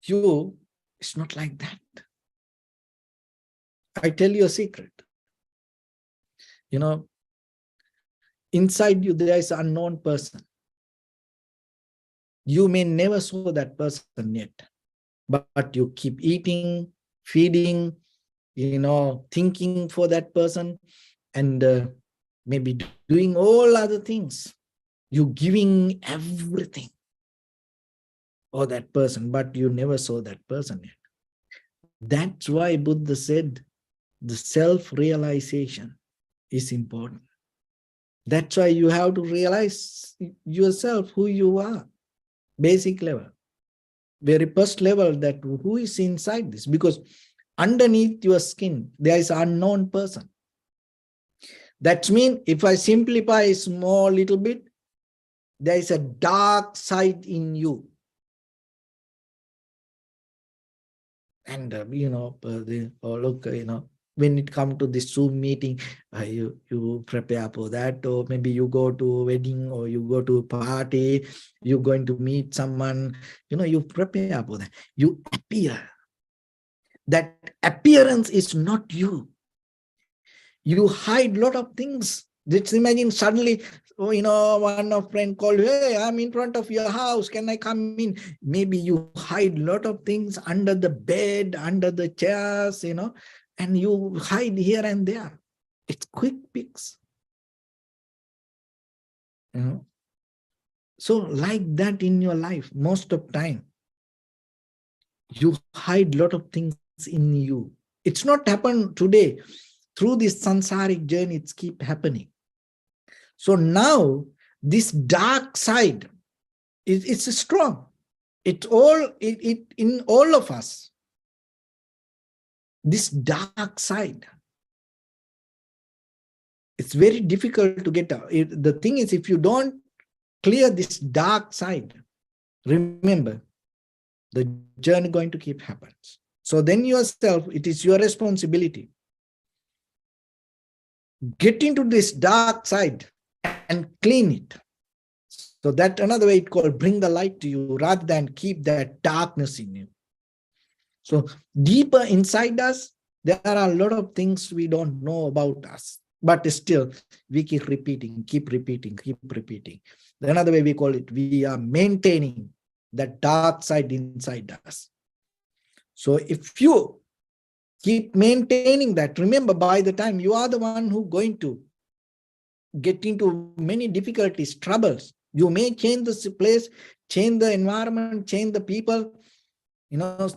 it's not like that. I tell you a secret. You know, inside you, there is an unknown person. You may never saw that person yet, but you keep eating, feeding, thinking for that person, and maybe doing all other things. You giving everything for that person, but you never saw that person yet. That's why Buddha said the self-realization is important. That's why you have to realize yourself, who you are, basic level, very first level, that who is inside this, because underneath your skin, there is an unknown person. That means if I simplify a small little bit, there is a dark side in you. And, look, when it comes to this Zoom meeting, you prepare for that, or maybe you go to a wedding, or you go to a party, you're going to meet someone, you prepare for that. You appear. That appearance is not you. You hide a lot of things. Let's imagine suddenly, one of friend called, hey, I'm in front of your house, can I come in? Maybe you hide a lot of things under the bed, under the chairs, and you hide here and there. It's quick fix. So like that in your life, most of time, you hide a lot of things in you. It's not happened today. Through this sansaric journey, it's keep happening. So now this dark side it's strong. It's all in all of us. This dark side, it's very difficult to get out. The thing is, if you don't clear this dark side, remember, the journey going to keep happening. So then yourself, it is your responsibility. Get into this dark side and clean it. So that another way it called bring the light to you rather than keep that darkness in you. So deeper inside us, there are a lot of things we don't know about us, but still we keep repeating. Another way we call it, we are maintaining that dark side inside us. So if you keep maintaining that, remember, by the time you are the one who going to get into many difficulties, troubles, you may change the place, change the environment, change the people,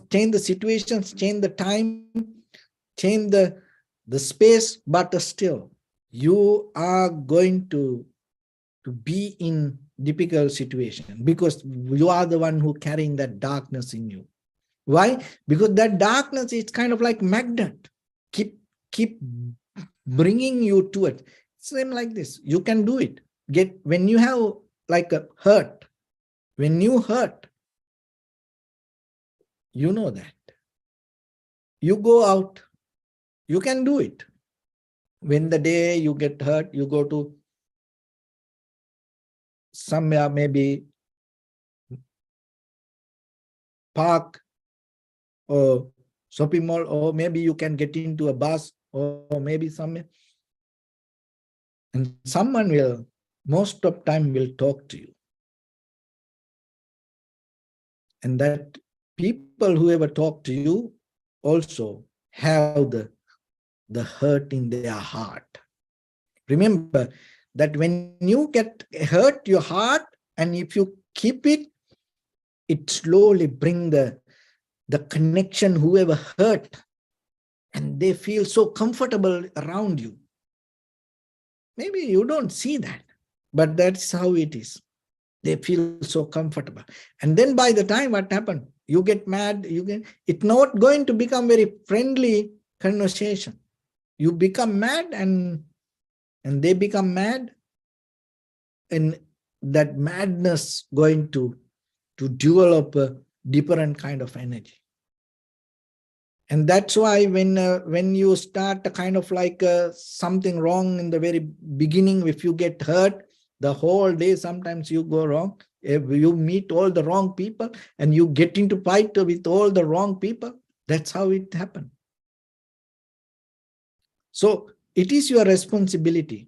change the situations, change the time, change the space, but still you are going to be in difficult situation because you are the one who carrying that darkness in you. Why? Because that darkness is kind of like magnet, keep bringing you to it. Same like this, you can do it. When you have like a hurt, when you hurt, you know that. You go out, you can do it. When the day you get hurt, you go to somewhere, maybe park or shopping mall, or maybe you can get into a bus or maybe somewhere. And someone will, most of time, will talk to you. And that people who ever talk to you also have the hurt in their heart. Remember that when you get hurt your heart, and if you keep it, it slowly bring the connection, whoever hurt, and they feel so comfortable around you. Maybe you don't see that, But that's how it is. They feel so comfortable. And then by the time what happened, you get mad, it's not going to become very friendly conversation. You become mad and they become mad, and that madness going to develop a different kind of energy. And that's why when you start a kind of like something wrong in the very beginning, if you get hurt, the whole day sometimes you go wrong. If you meet all the wrong people and you get into fight with all the wrong people, that's how it happened. So it is your responsibility.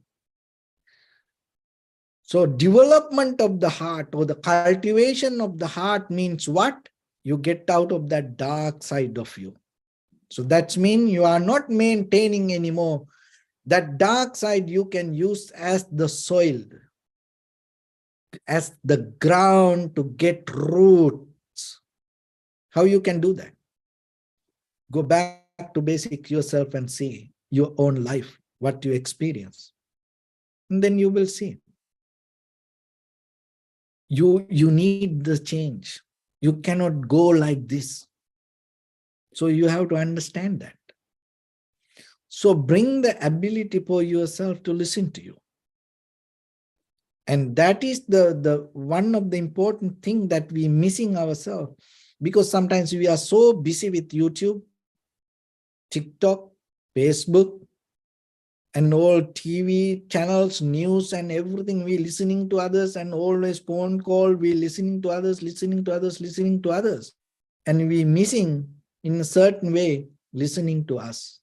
So development of the heart or the cultivation of the heart means what? You get out of that dark side of you. So that means you are not maintaining anymore. That dark side you can use as the soil, as the ground to get roots. How you can do that? Go back to basic yourself and see your own life, what you experience. And then you will see. You need the change. You cannot go like this. So you have to understand that. So bring the ability for yourself to listen to you. And that is the one of the important thing that we missing ourselves, because sometimes we are so busy with YouTube, TikTok, Facebook, and all TV channels, news and everything. We listening to others, and always phone call, we listening to others, listening to others, listening to others. And we missing in a certain way listening to us.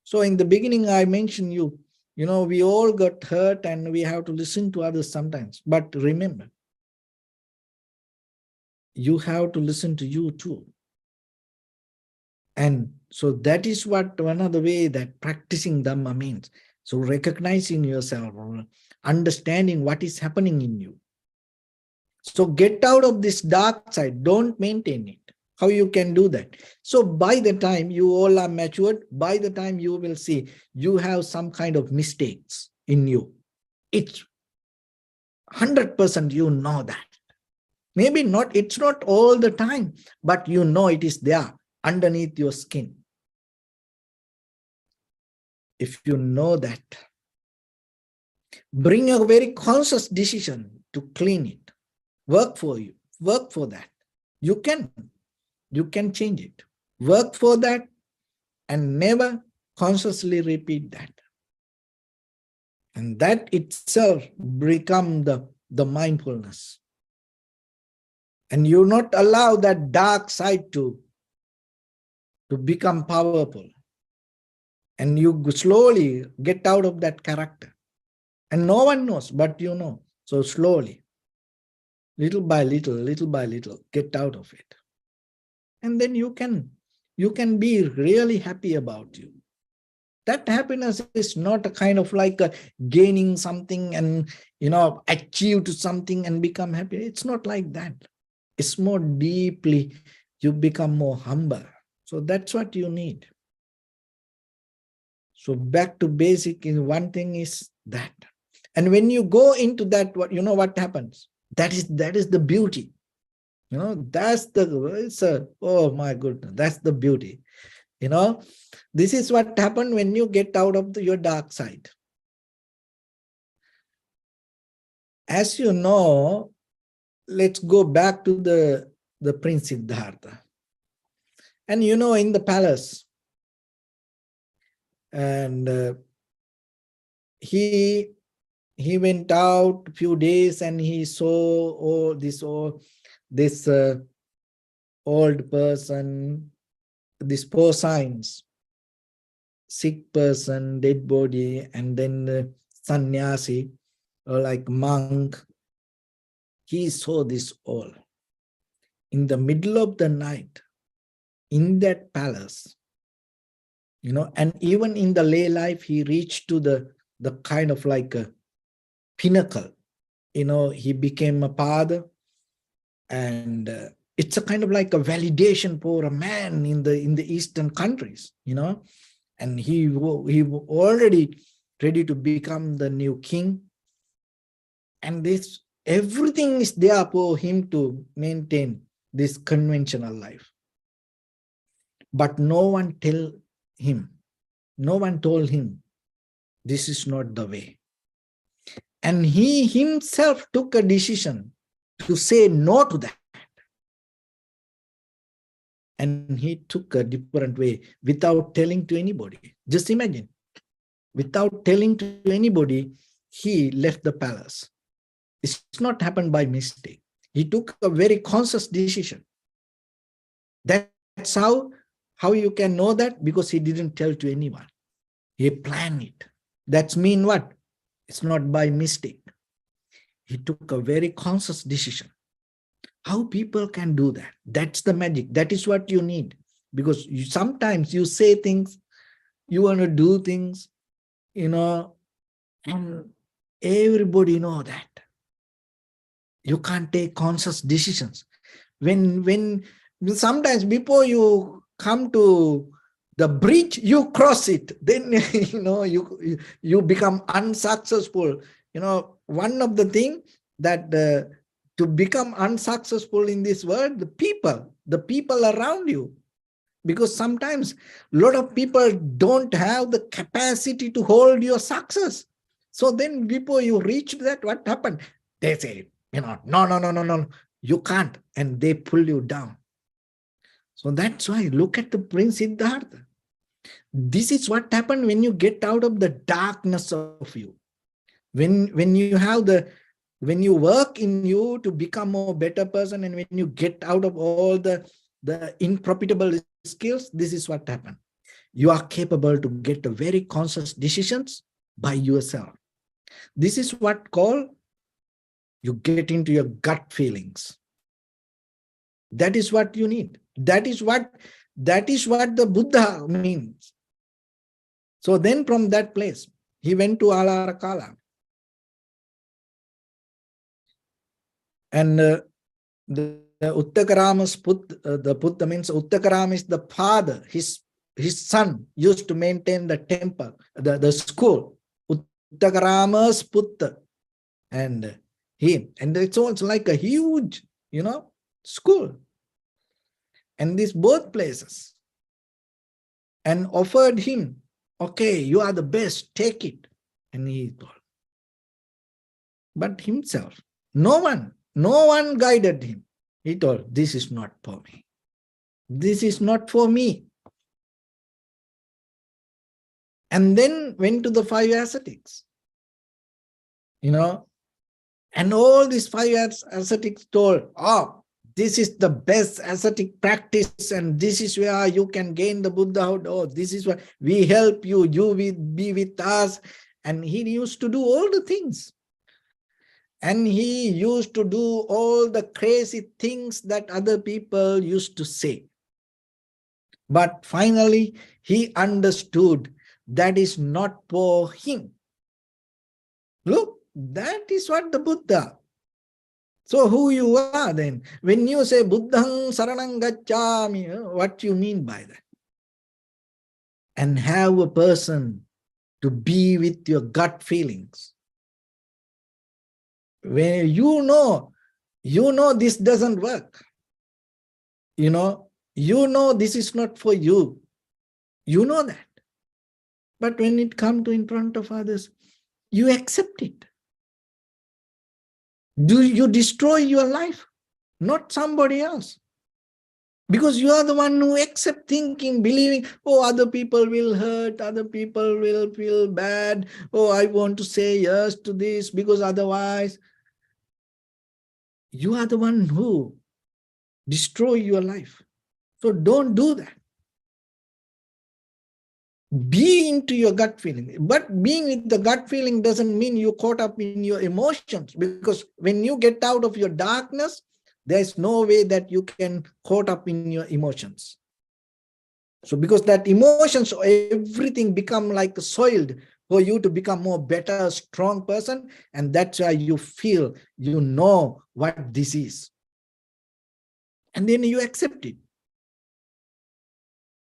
So in the beginning, I mentioned we all got hurt and we have to listen to others sometimes. But remember, you have to listen to you too. And so that is what one of the way that practicing Dhamma means. So recognizing yourself, understanding what is happening in you. So get out of this dark side, don't maintain it. How you can do that? So by the time you all are matured, by the time you will see you have some kind of mistakes in you. It's 100% you know that. Maybe not, it's not all the time, but you know it is there underneath your skin. If you know that, bring a very conscious decision to clean it. Work for you, work for that. You can change it. Work for that and never consciously repeat that. And that itself become the mindfulness. And you not allow that dark side to become powerful. And you slowly get out of that character. And no one knows, but you know. So slowly, little by little, get out of it. And then you can be really happy about you. That happiness is not a kind of like gaining something and, achieve something and become happy. It's not like that. It's more deeply, you become more humble. So that's what you need. So back to basic, one thing is that. And when you go into that, what happens? That is the beauty. That's oh my goodness, that's the beauty. This is what happened when you get out of your dark side. As you know, let's go back to the Prince Siddhartha. And in the palace, and he went out a few days and he saw this old person, this poor signs, sick person, dead body, and then the sannyasi, or like monk. He saw this all. In the middle of the night, in that palace, and even in the lay life, he reached to the kind of like a pinnacle. He became a father, and it's a kind of like a validation for a man in the Eastern countries, and he already ready to become the new king. And this everything is there for him to maintain this conventional life. But no one told him, this is not the way. And he himself took a decision to say no to that. And he took a different way without telling to anybody. Just imagine, without telling to anybody, he left the palace. It's not happened by mistake. He took a very conscious decision. That's how you can know that, because he didn't tell to anyone. He planned it. That's mean what? It's not by mistake. He took a very conscious decision. How people can do that? That's the magic. That is what you need. Because sometimes you say things, you want to do things, and everybody know that. You can't take conscious decisions. When sometimes before you come to the bridge, you cross it, then you become unsuccessful. One of the things that to become unsuccessful in this world, the people around you, because sometimes a lot of people don't have the capacity to hold your success. So then before you reach that, what happened? They say, no, you can't, and they pull you down. So that's why look at the Prince Siddhartha. This is what happened when you get out of the darkness of you. When you work in you to become a better person, and when you get out of all the unprofitable skills, this is what happened. You are capable to get a very conscious decisions by yourself. This is what called you get into your gut feelings. That is what you need. That is what the Buddha means. So then from that place, he went to Alarakala. And the Uttakarama's the Buddha means Uttakaram is the father. His son used to maintain the temple, the school. Uttakarama's Putta. And it's also like a huge, school. And these both places. And offered him, okay, you are the best, take it. And he told. But himself, no one guided him. He told, this is not for me. This is not for me. And then went to the 5 ascetics. And all these 5 ascetics told, this is the best ascetic practice, and this is where you can gain the Buddhahood. This is what we help you, you will be with us. And he used to do all the things. And he used to do all the crazy things that other people used to say. But finally, he understood that is not for him. Look, that is what the Buddha. So who you are then? When you say Buddhang Saranang Gacchami, what you mean by that? And have a person to be with your gut feelings. When you know this doesn't work. You know this is not for you. You know that. But when it comes to in front of others, you accept it. Do you destroy your life? Not somebody else. Because you are the one who accept thinking, believing, other people will hurt, other people will feel bad. I want to say yes to this because otherwise. You are the one who destroy your life. So don't do that. Be into your gut feeling. But being with the gut feeling doesn't mean you're caught up in your emotions, because when you get out of your darkness, there's no way that you can caught up in your emotions. So because that emotions, everything become like soiled for you to become more better, strong person. And that's why you feel, you know what this is. And then you accept it.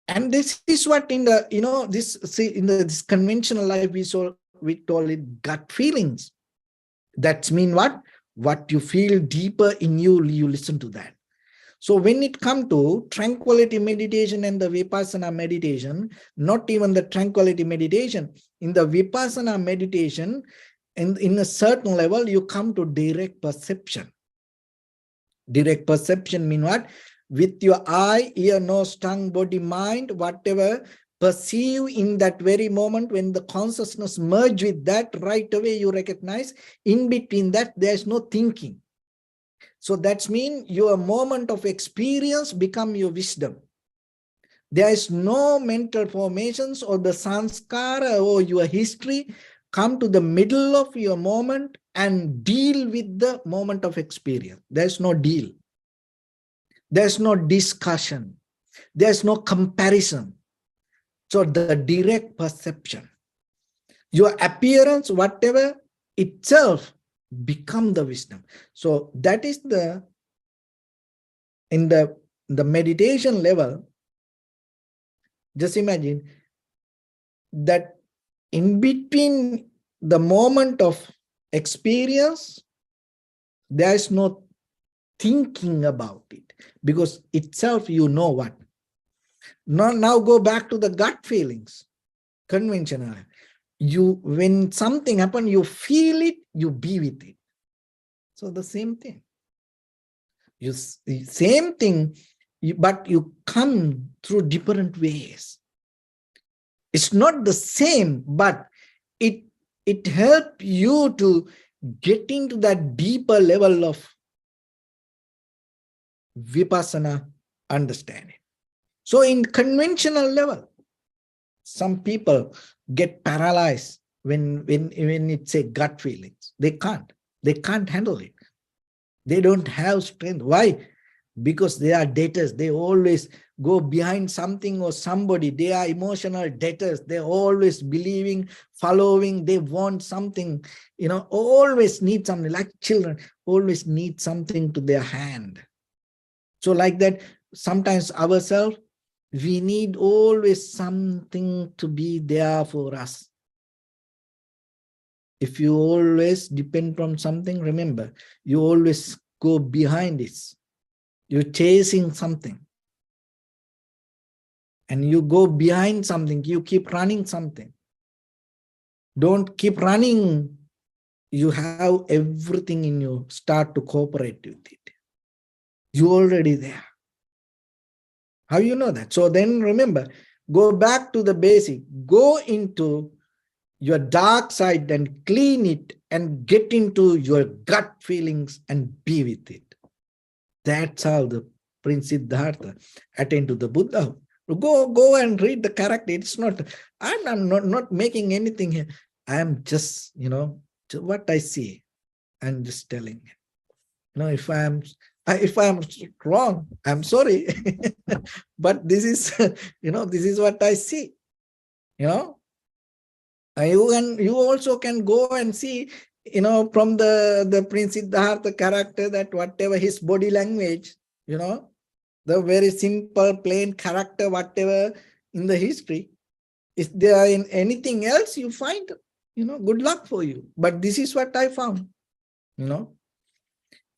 And this is what in the, this conventional life, we call it gut feelings. That's mean what? What you feel deeper in you, you listen to that. So when it comes to tranquility meditation and the Vipassana meditation, not even the tranquility meditation, in the Vipassana meditation, in a certain level, you come to direct perception. Direct perception mean what? With your eye, ear, nose, tongue, body, mind, whatever, perceive in that very moment when the consciousness merge with that, right away you recognize. In between that, there's no thinking. So that's mean your moment of experience become your wisdom. There is no mental formations or the sanskara or your history. Come to the middle of your moment and deal with the moment of experience. There's no deal. There's no discussion. There's no comparison. So the direct perception. Your appearance, whatever, itself become the wisdom. So that is the, in the meditation level, just imagine that in between the moment of experience, there is no thinking about it, because itself you know what. Now go back to the gut feelings, conventional. You, when something happens, you feel it, you be with it. So the same thing. Same thing, but you come through different ways. It's not the same, but it helps you to get into that deeper level of Vipassana understanding. So in conventional level, some people get paralyzed when it's a gut feelings. They can't handle it. They don't have strength. Why? Because they are debtors. They always go behind something or somebody. They are emotional debtors. They're always believing, following. They want something, always need something, like children, always need something to their hand. So like that, sometimes ourselves, we need always something to be there for us. If you always depend on something, remember, you always go behind it. You're chasing something. And you go behind something, you keep running something. Don't keep running. You have everything in you, start to cooperate with it. You're already there. How you know that? So then remember, go back to the basic. Go into your dark side and clean it and get into your gut feelings and be with it. That's how the Prince Siddhartha attained to the Buddha. Go and read the character. It's not, I'm not making anything here. I am just, what I see. I'm just telling you. If I'm wrong, I'm sorry. But this is, this is what I see. You also can go and see, from the Prince Siddhartha character, that whatever his body language, the very simple, plain character, whatever in the history, if there in anything else you find, good luck for you. But this is what I found, And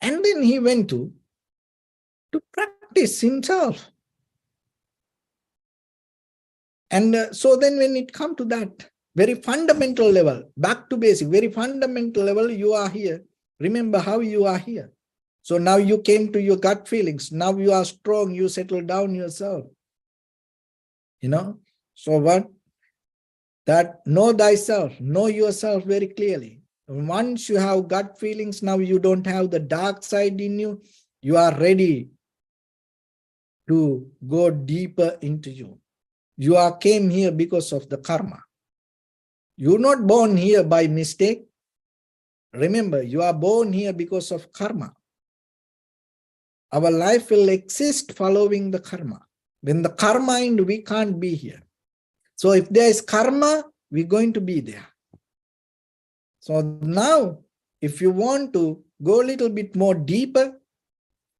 then he went to practice himself. And so then when it comes to that very fundamental level, back to basic, very fundamental level, you are here. Remember how you are here. So now you came to your gut feelings. Now you are strong. You settle down yourself. So what? That know thyself, know yourself very clearly. Once you have gut feelings, now you don't have the dark side in you. You are ready to go deeper into you. You came here because of the karma. You're not born here by mistake. Remember, you are born here because of karma. Our life will exist following the karma. When the karma ends, we can't be here. So if there is karma, we're going to be there. So now, if you want to go a little bit more deeper,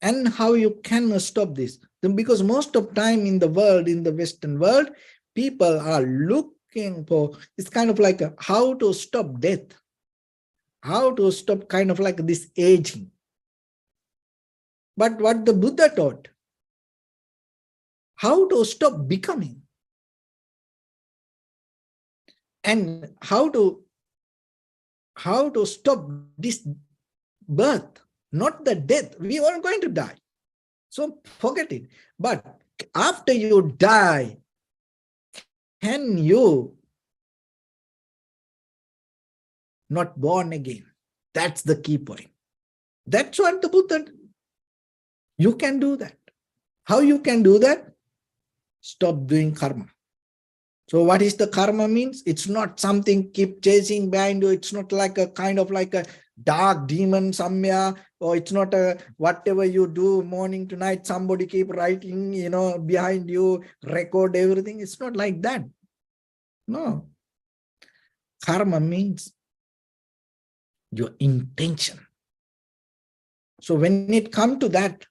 and how you can stop this, then because most of time in the world, in the Western world, people are looking for, it's kind of like how to stop death. how to stop kind of like this aging. But what the Buddha taught, how to stop becoming, and how to stop this birth, not the death. We are going to die. So forget it. But after you die, can you not born again? That's the key point. That's what the Buddha, you can do that. How you can do that? Stop doing karma. So what is the karma means? It's not something keep chasing behind you. It's not like a kind of like a dark demon somewhere, or it's not a whatever you do morning to night, somebody keep writing, behind you, record everything. It's not like that. No. Karma means your intention. So when it comes to that,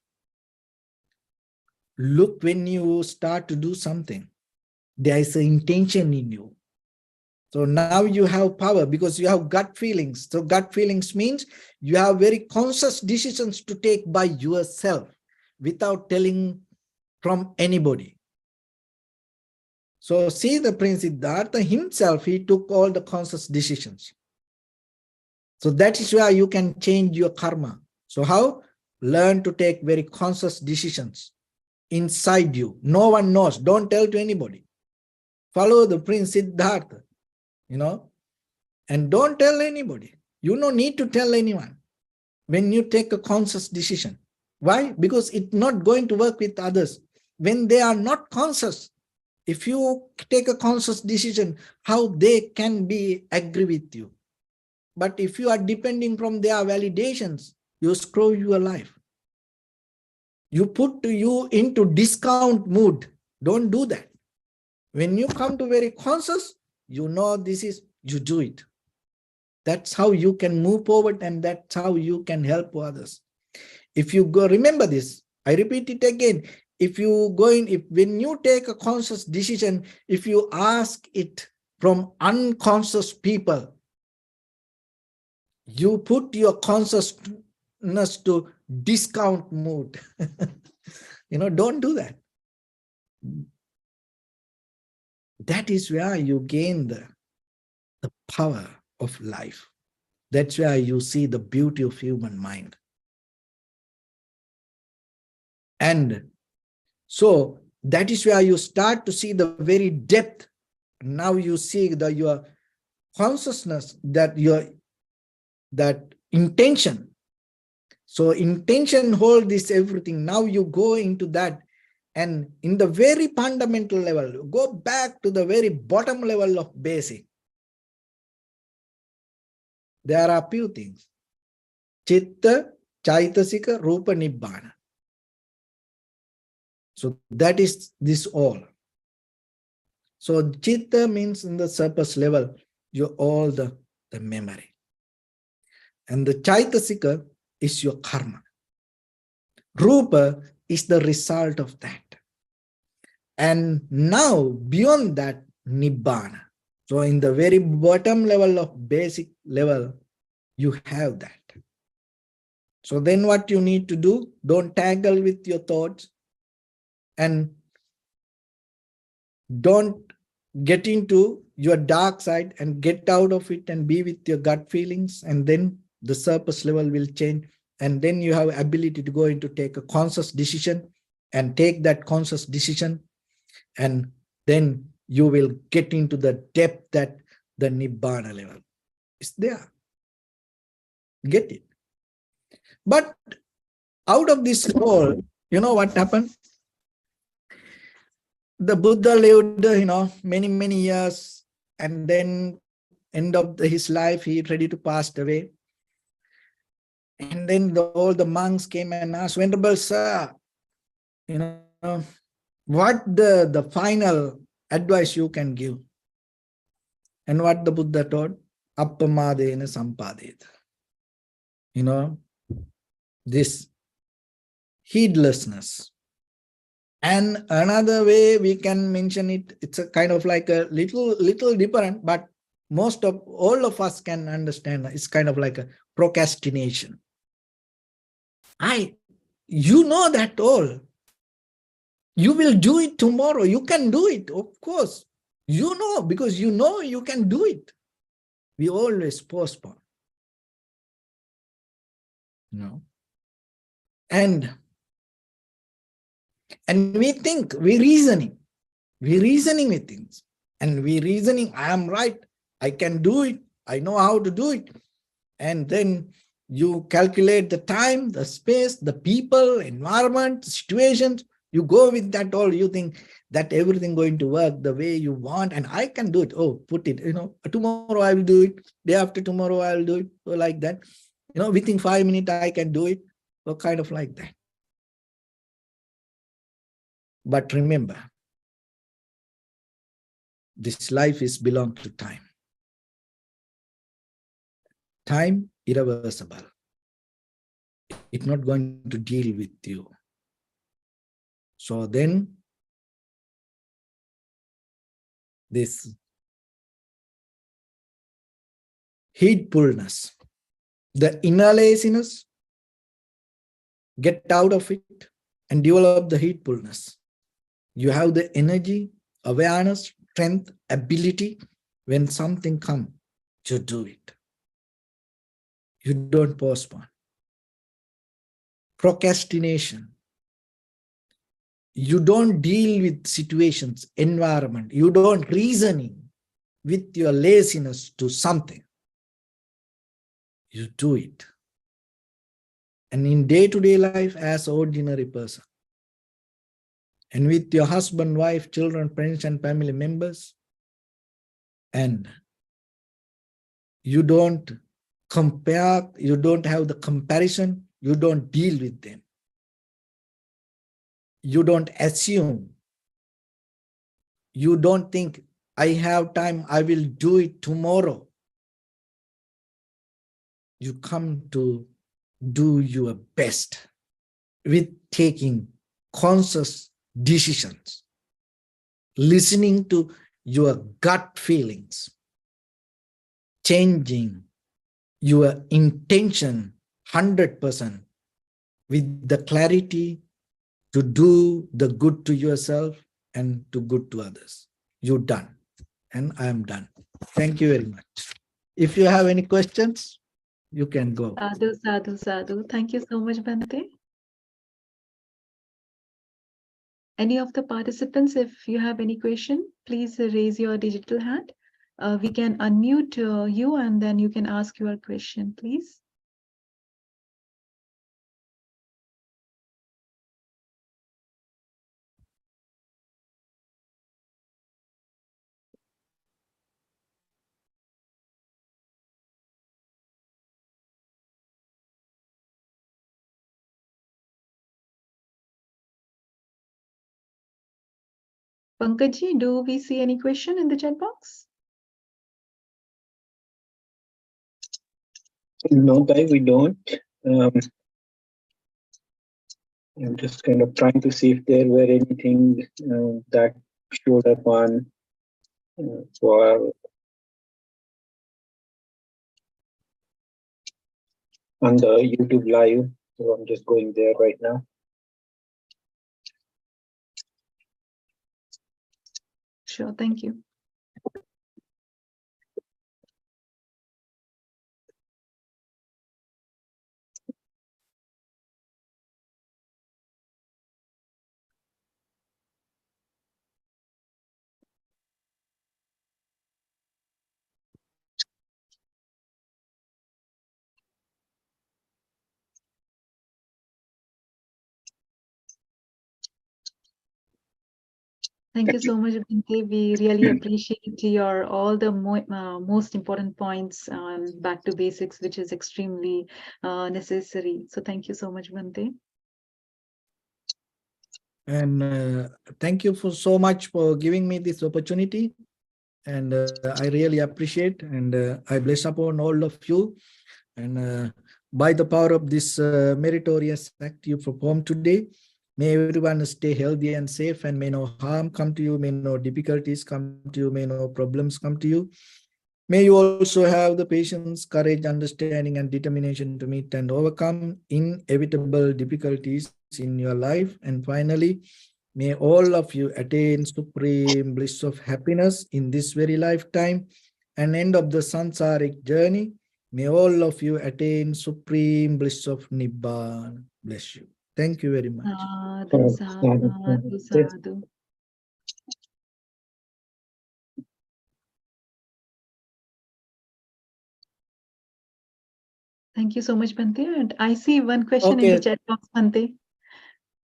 look, when you start to do something, there is an intention in you. So now you have power because you have gut feelings. So gut feelings means you have very conscious decisions to take by yourself without telling from anybody. So see the Prince Siddhartha himself, he took all the conscious decisions. So that is where you can change your karma. So how? Learn to take very conscious decisions inside you. No one knows. Don't tell to anybody. Follow the Prince Siddhartha, and don't tell anybody. You don't need to tell anyone when you take a conscious decision. Why? Because it's not going to work with others. When they are not conscious, if you take a conscious decision, how they can be agree with you? But if you are depending from their validations, you screw your life. You put you into discount mood. Don't do that. When you come to very conscious, this is, you do it. That's how you can move forward, and that's how you can help others. If you go, remember this, I repeat it again. When you take a conscious decision, if you ask it from unconscious people, you put your consciousness to discount mood. Don't do that. That is where you gain the power of life. That's where you see the beauty of human mind. And so that is where you start to see the very depth. Now you see your consciousness, that intention. So intention hold this everything. Now you go into that, and in the very fundamental level, go back to the very bottom level of basic. There are few things. Chitta, Chaitasika, Rupa, Nibbana. So that is this all. So Chitta means in the surface level, all the memory. And the Chaitasika is your karma. Rupa is the result of that. And now beyond that, Nibbana. So in the very bottom level of basic level, you have that. So then what you need to do, don't tangle with your thoughts, and don't get into your dark side, and get out of it and be with your gut feelings, and then the surface level will change, and then you have ability to go into take a conscious decision, and take that conscious decision, and then you will get into the depth that the Nibbana level is there. Get it? But out of this whole, what happened? The Buddha lived, many, many years, and then end of his life, he ready to pass away. And then all the monks came and asked, Venerable Sir, what the final advice you can give? And what the Buddha taught? Appamadena sampadeta. This heedlessness. And another way we can mention it, it's a kind of like a little different, but most of all of us can understand it's kind of like a procrastination. You know that all. You will do it tomorrow. You can do it, of course. You know, because you know you can do it. We always postpone. No. And we think, we're reasoning with things. And we're reasoning, I am right. I can do it. I know how to do it. And then you calculate the time, the space, the people, environment, situations. You go with that all. You think that everything going to work the way you want, and I can do it. Oh, put it, tomorrow I will do it. Day after tomorrow I will do it. So like that. Within 5 minutes I can do it. So kind of like that. But remember, this life is belong to time. Time irreversible. It's not going to deal with you. So then this heedfulness, the inner laziness, get out of it and develop the heedfulness. You have the energy, awareness, strength, ability. When something comes, you do it. You don't postpone. Procrastination. You don't deal with situations, environment. You don't reasoning with your laziness to something. You do it. And in day-to-day life as an ordinary person, and with your husband, wife, children, friends, and family members, and you don't compare, you don't have the comparison, you don't deal with them. You don't assume. You don't think, I have time, I will do it tomorrow. You come to do your best with taking conscious decisions, listening to your gut feelings, changing your intention 100% with the clarity to do the good to yourself and to good to others. You're done. And I am done. Thank you very much. If you have any questions, you can go. Sadhu, sadhu, sadhu. Thank you so much, Bhante. Any of the participants, if you have any question, please raise your digital hand. We can unmute you and then you can ask your question, please. Pankajji, do we see any question in the chat box? No, guys, we don't. I'm just kind of trying to see if there were anything that showed up on the YouTube live. So I'm just going there right now. Sure, thank you. Thank you so much, Bhante. We really appreciate your all the most important points on back to basics, which is extremely necessary. So thank you so much, Bhante. And thank you for so much for giving me this opportunity. And I really appreciate, and I bless upon all of you. And by the power of this meritorious act you performed today, may everyone stay healthy and safe, and may no harm come to you, may no difficulties come to you, may no problems come to you. May you also have the patience, courage, understanding, and determination to meet and overcome inevitable difficulties in your life. And finally, may all of you attain supreme bliss of happiness in this very lifetime and end of the samsaric journey. May all of you attain supreme bliss of Nibbana. Bless you. Thank you very much. Sadhu, sadhu, sadhu. Thank you so much, Bhante. And I see one question in the chat box, Bhante.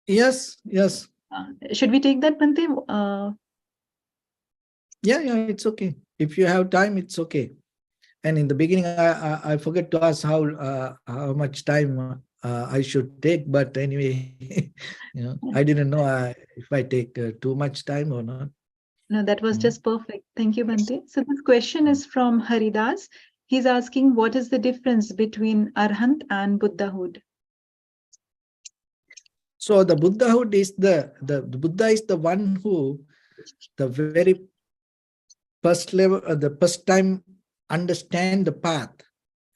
Yes, yes. Should we take that, Bhante? Yeah, it's okay. If you have time, it's okay. And in the beginning, I forget to ask how much time I should take. But anyway, I didn't know if I take too much time or not. No, that was just perfect. Thank you, Bhante. So this question is from Haridas. He's asking, what is the difference between Arhant and Buddhahood? So the Buddhahood is the Buddha is the one who the very first level, the first time understand the path.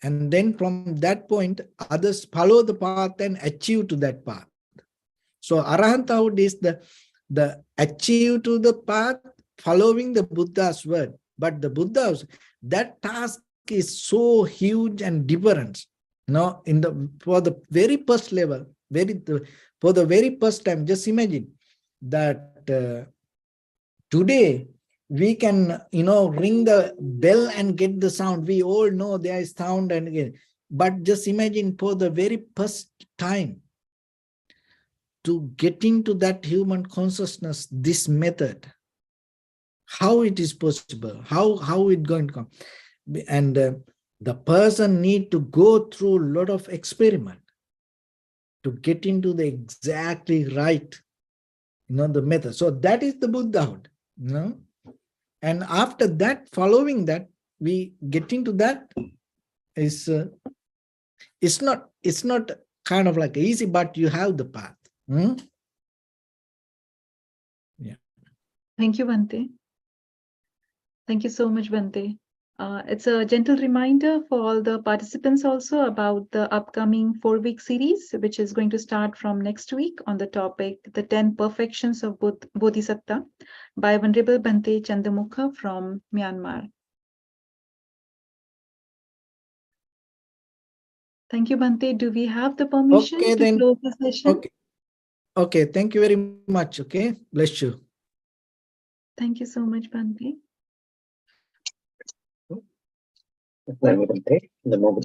And then from that point, others follow the path and achieve to that path. So Arahanthood is the achieve to the path following the Buddha's word. But the Buddha's, that task is so huge and different. For the very first level, for the very first time, just imagine that today we can, ring the bell and get the sound. We all know there is sound, but just imagine for the very first time to getting to that human consciousness, this method, how it is possible, how it going to come. And the person need to go through a lot of experiment to get into the exactly right, the method. So that is the Buddhahood, And after that, following that, we get into that is it's not kind of like easy, but you have the path. Yeah. Thank you, Bhante. Thank you so much, Bhante. It's a gentle reminder for all the participants also about the upcoming 4-week series, which is going to start from next week on the topic, The 10 Perfections of Bodhisattva by Venerable Bhante Chandamukha from Myanmar. Thank you, Bhante. Do we have the permission to close the session? Okay. Thank you very much. Okay. Bless you. Thank you so much, Bhante. Ven.Bhante, Dhamma.